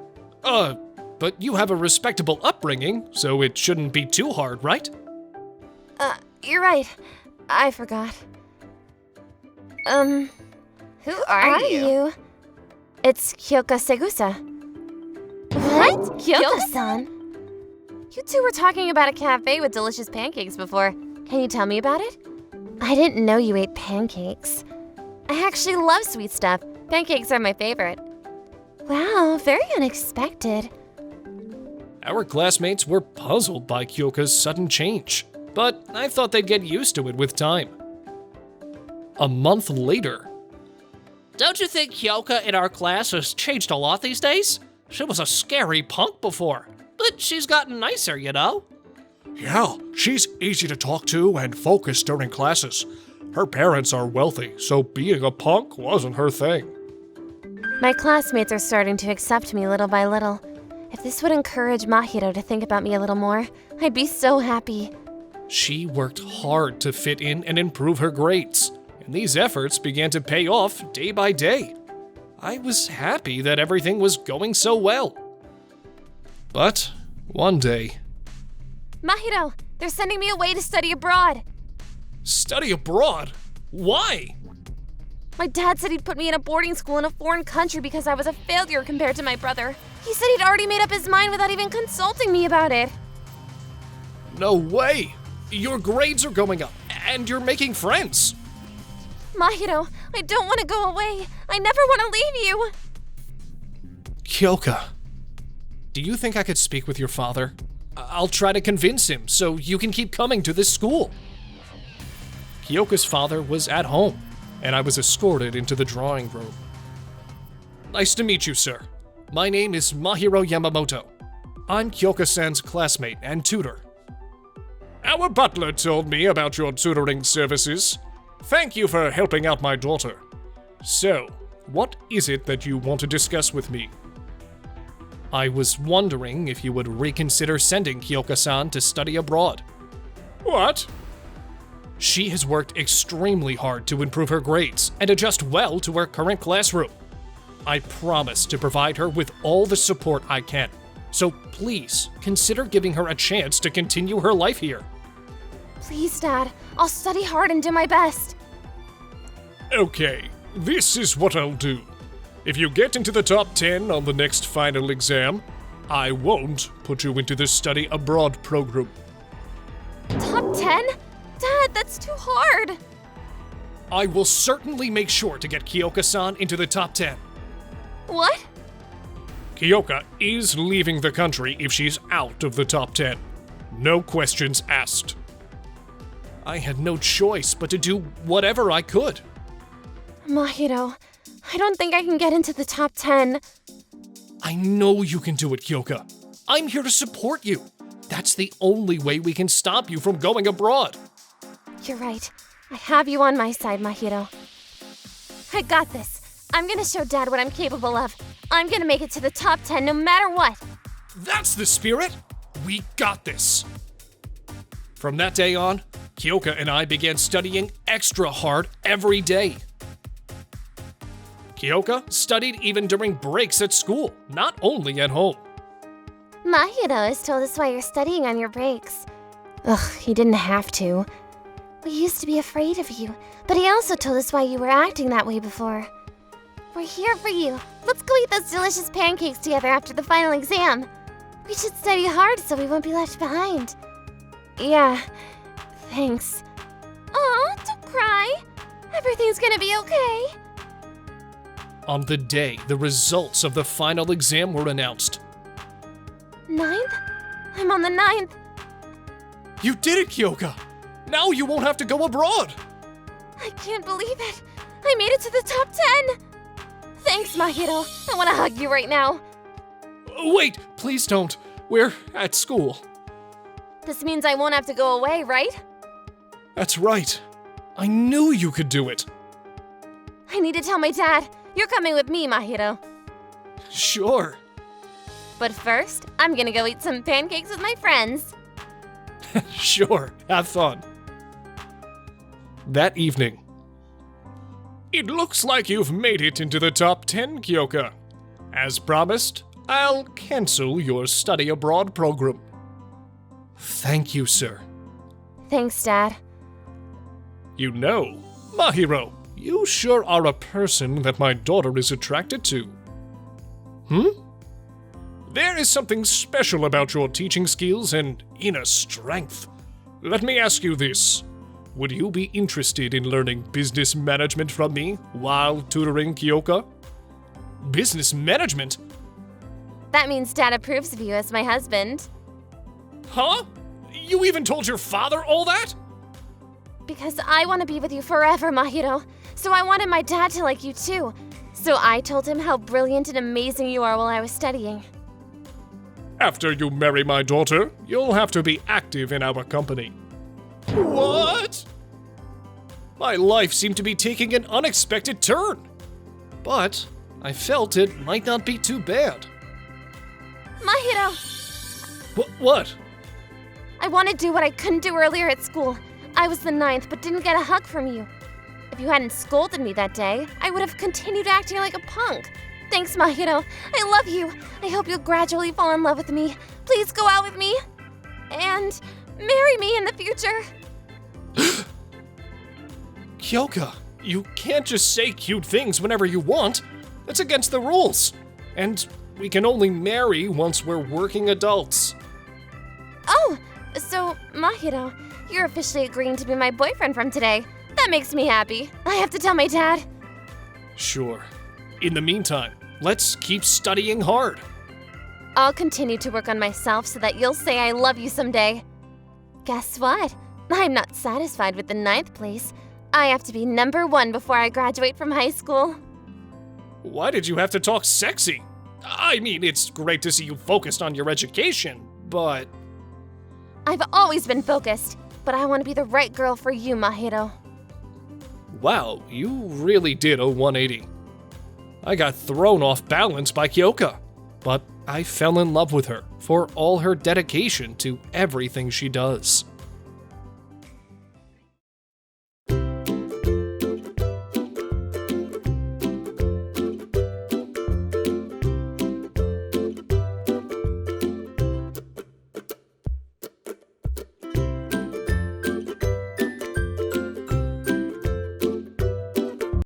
But you have a respectable upbringing, so it shouldn't be too hard, right? You're right. I forgot. Who are you? It's Kyoka Segusa. What? Kyoka-san? You two were talking about a cafe with delicious pancakes before. Can you tell me about it? I didn't know you ate pancakes. I actually love sweet stuff. Pancakes are my favorite. Wow, very unexpected. Our classmates were puzzled by Kyoka's sudden change, but I thought they'd get used to it with time. A month later. Don't you think Kyoka in our class has changed a lot these days? She was a scary punk before, but she's gotten nicer, you know? Yeah, she's easy to talk to and focused during classes. Her parents are wealthy, so being a punk wasn't her thing. My classmates are starting to accept me little by little. If this would encourage Mahiro to think about me a little more, I'd be so happy. She worked hard to fit in and improve her grades, and these efforts began to pay off day by day. I was happy that everything was going so well. But one day... Mahiro, they're sending me away to study abroad. Study abroad? Why? My dad said he'd put me in a boarding school in a foreign country because I was a failure compared to my brother. He said he'd already made up his mind without even consulting me about it. No way! Your grades are going up, and you're making friends. Mahiro, I don't want to go away. I never want to leave you. Kyoka, do you think I could speak with your father? I'll try to convince him so you can keep coming to this school. Kyoka's father was at home, and I was escorted into the drawing room. Nice to meet you, sir. My name is Mahiro Yamamoto. I'm Kyoka-san's classmate and tutor. Our butler told me about your tutoring services. Thank you for helping out my daughter. So, what is it that you want to discuss with me? I was wondering if you would reconsider sending Kyoka-san to study abroad. What? She has worked extremely hard to improve her grades and adjust well to her current classroom. I promise to provide her with all the support I can, so please consider giving her a chance to continue her life here. Please, Dad. I'll study hard and do my best. Okay, this is what I'll do. If you get into the top 10 on the next final exam, I won't put you into the study abroad program. Top 10? Dad, that's too hard. I will certainly make sure to get Kyoka-san into the top 10. What? Kyoka is leaving the country if she's out of the top 10. No questions asked. I had no choice but to do whatever I could. Mahiro, I don't think I can get into the top 10. I know you can do it, Kyoka. I'm here to support you. That's the only way we can stop you from going abroad. You're right. I have you on my side, Mahiro. I got this. I'm gonna show Dad what I'm capable of. I'm gonna make it to the top 10 no matter what. That's the spirit. We got this. From that day on, Kyoka and I began studying extra hard every day. Kyoka studied even during breaks at school, not only at home. Mahiro has told us why you're studying on your breaks. Ugh, he didn't have to. We used to be afraid of you, but he also told us why you were acting that way before. We're here for you. Let's go eat those delicious pancakes together after the final exam. We should study hard so we won't be left behind. Yeah, thanks. Aw, don't cry. Everything's gonna be okay. On the day the results of the final exam were announced. 9th? I'm on the 9th. You did it, Kyoka! Now you won't have to go abroad! I can't believe it. I made it to the top 10. Thanks, Mahiro. I want to hug you right now. Wait, please don't. We're at school. This means I won't have to go away, right? That's right. I knew you could do it. I need to tell my dad. You're coming with me, Mahiro. Sure. But first, I'm gonna go eat some pancakes with my friends. Sure, have fun. That evening. It looks like you've made it into the top 10, Kyoka. As promised, I'll cancel your study abroad program. Thank you, sir. Thanks, Dad. You know, Mahiro, you sure are a person that my daughter is attracted to. There is something special about your teaching skills and inner strength. Let me ask you this. Would you be interested in learning business management from me while tutoring Kyoka? Business management? That means Dad approves of you as my husband. Huh? You even told your father all that? Because I want to be with you forever, Mahiro. So I wanted my dad to like you too. So I told him how brilliant and amazing you are while I was studying. After you marry my daughter, you'll have to be active in our company. What? My life seemed to be taking an unexpected turn. But I felt it might not be too bad. Mahiro, What? I want to do what I couldn't do earlier at school. I was the 9th, but didn't get a hug from you. If you hadn't scolded me that day, I would have continued acting like a punk. Thanks, Mahiro. I love you. I hope you'll gradually fall in love with me. Please go out with me. And marry me in the future. Kyoka, you can't just say cute things whenever you want. That's against the rules. And we can only marry once we're working adults. Oh, so, Mahiro, you're officially agreeing to be my boyfriend from today. That makes me happy. I have to tell my dad. Sure. In the meantime, let's keep studying hard. I'll continue to work on myself so that you'll say I love you someday. Guess what? I'm not satisfied with the 9th place. I have to be number 1 before I graduate from high school. Why did you have to talk sexy? I mean, it's great to see you focused on your education, but... I've always been focused, but I want to be the right girl for you, Mahiro. Wow, you really did a 180. I got thrown off balance by Kyoka, but I fell in love with her for all her dedication to everything she does.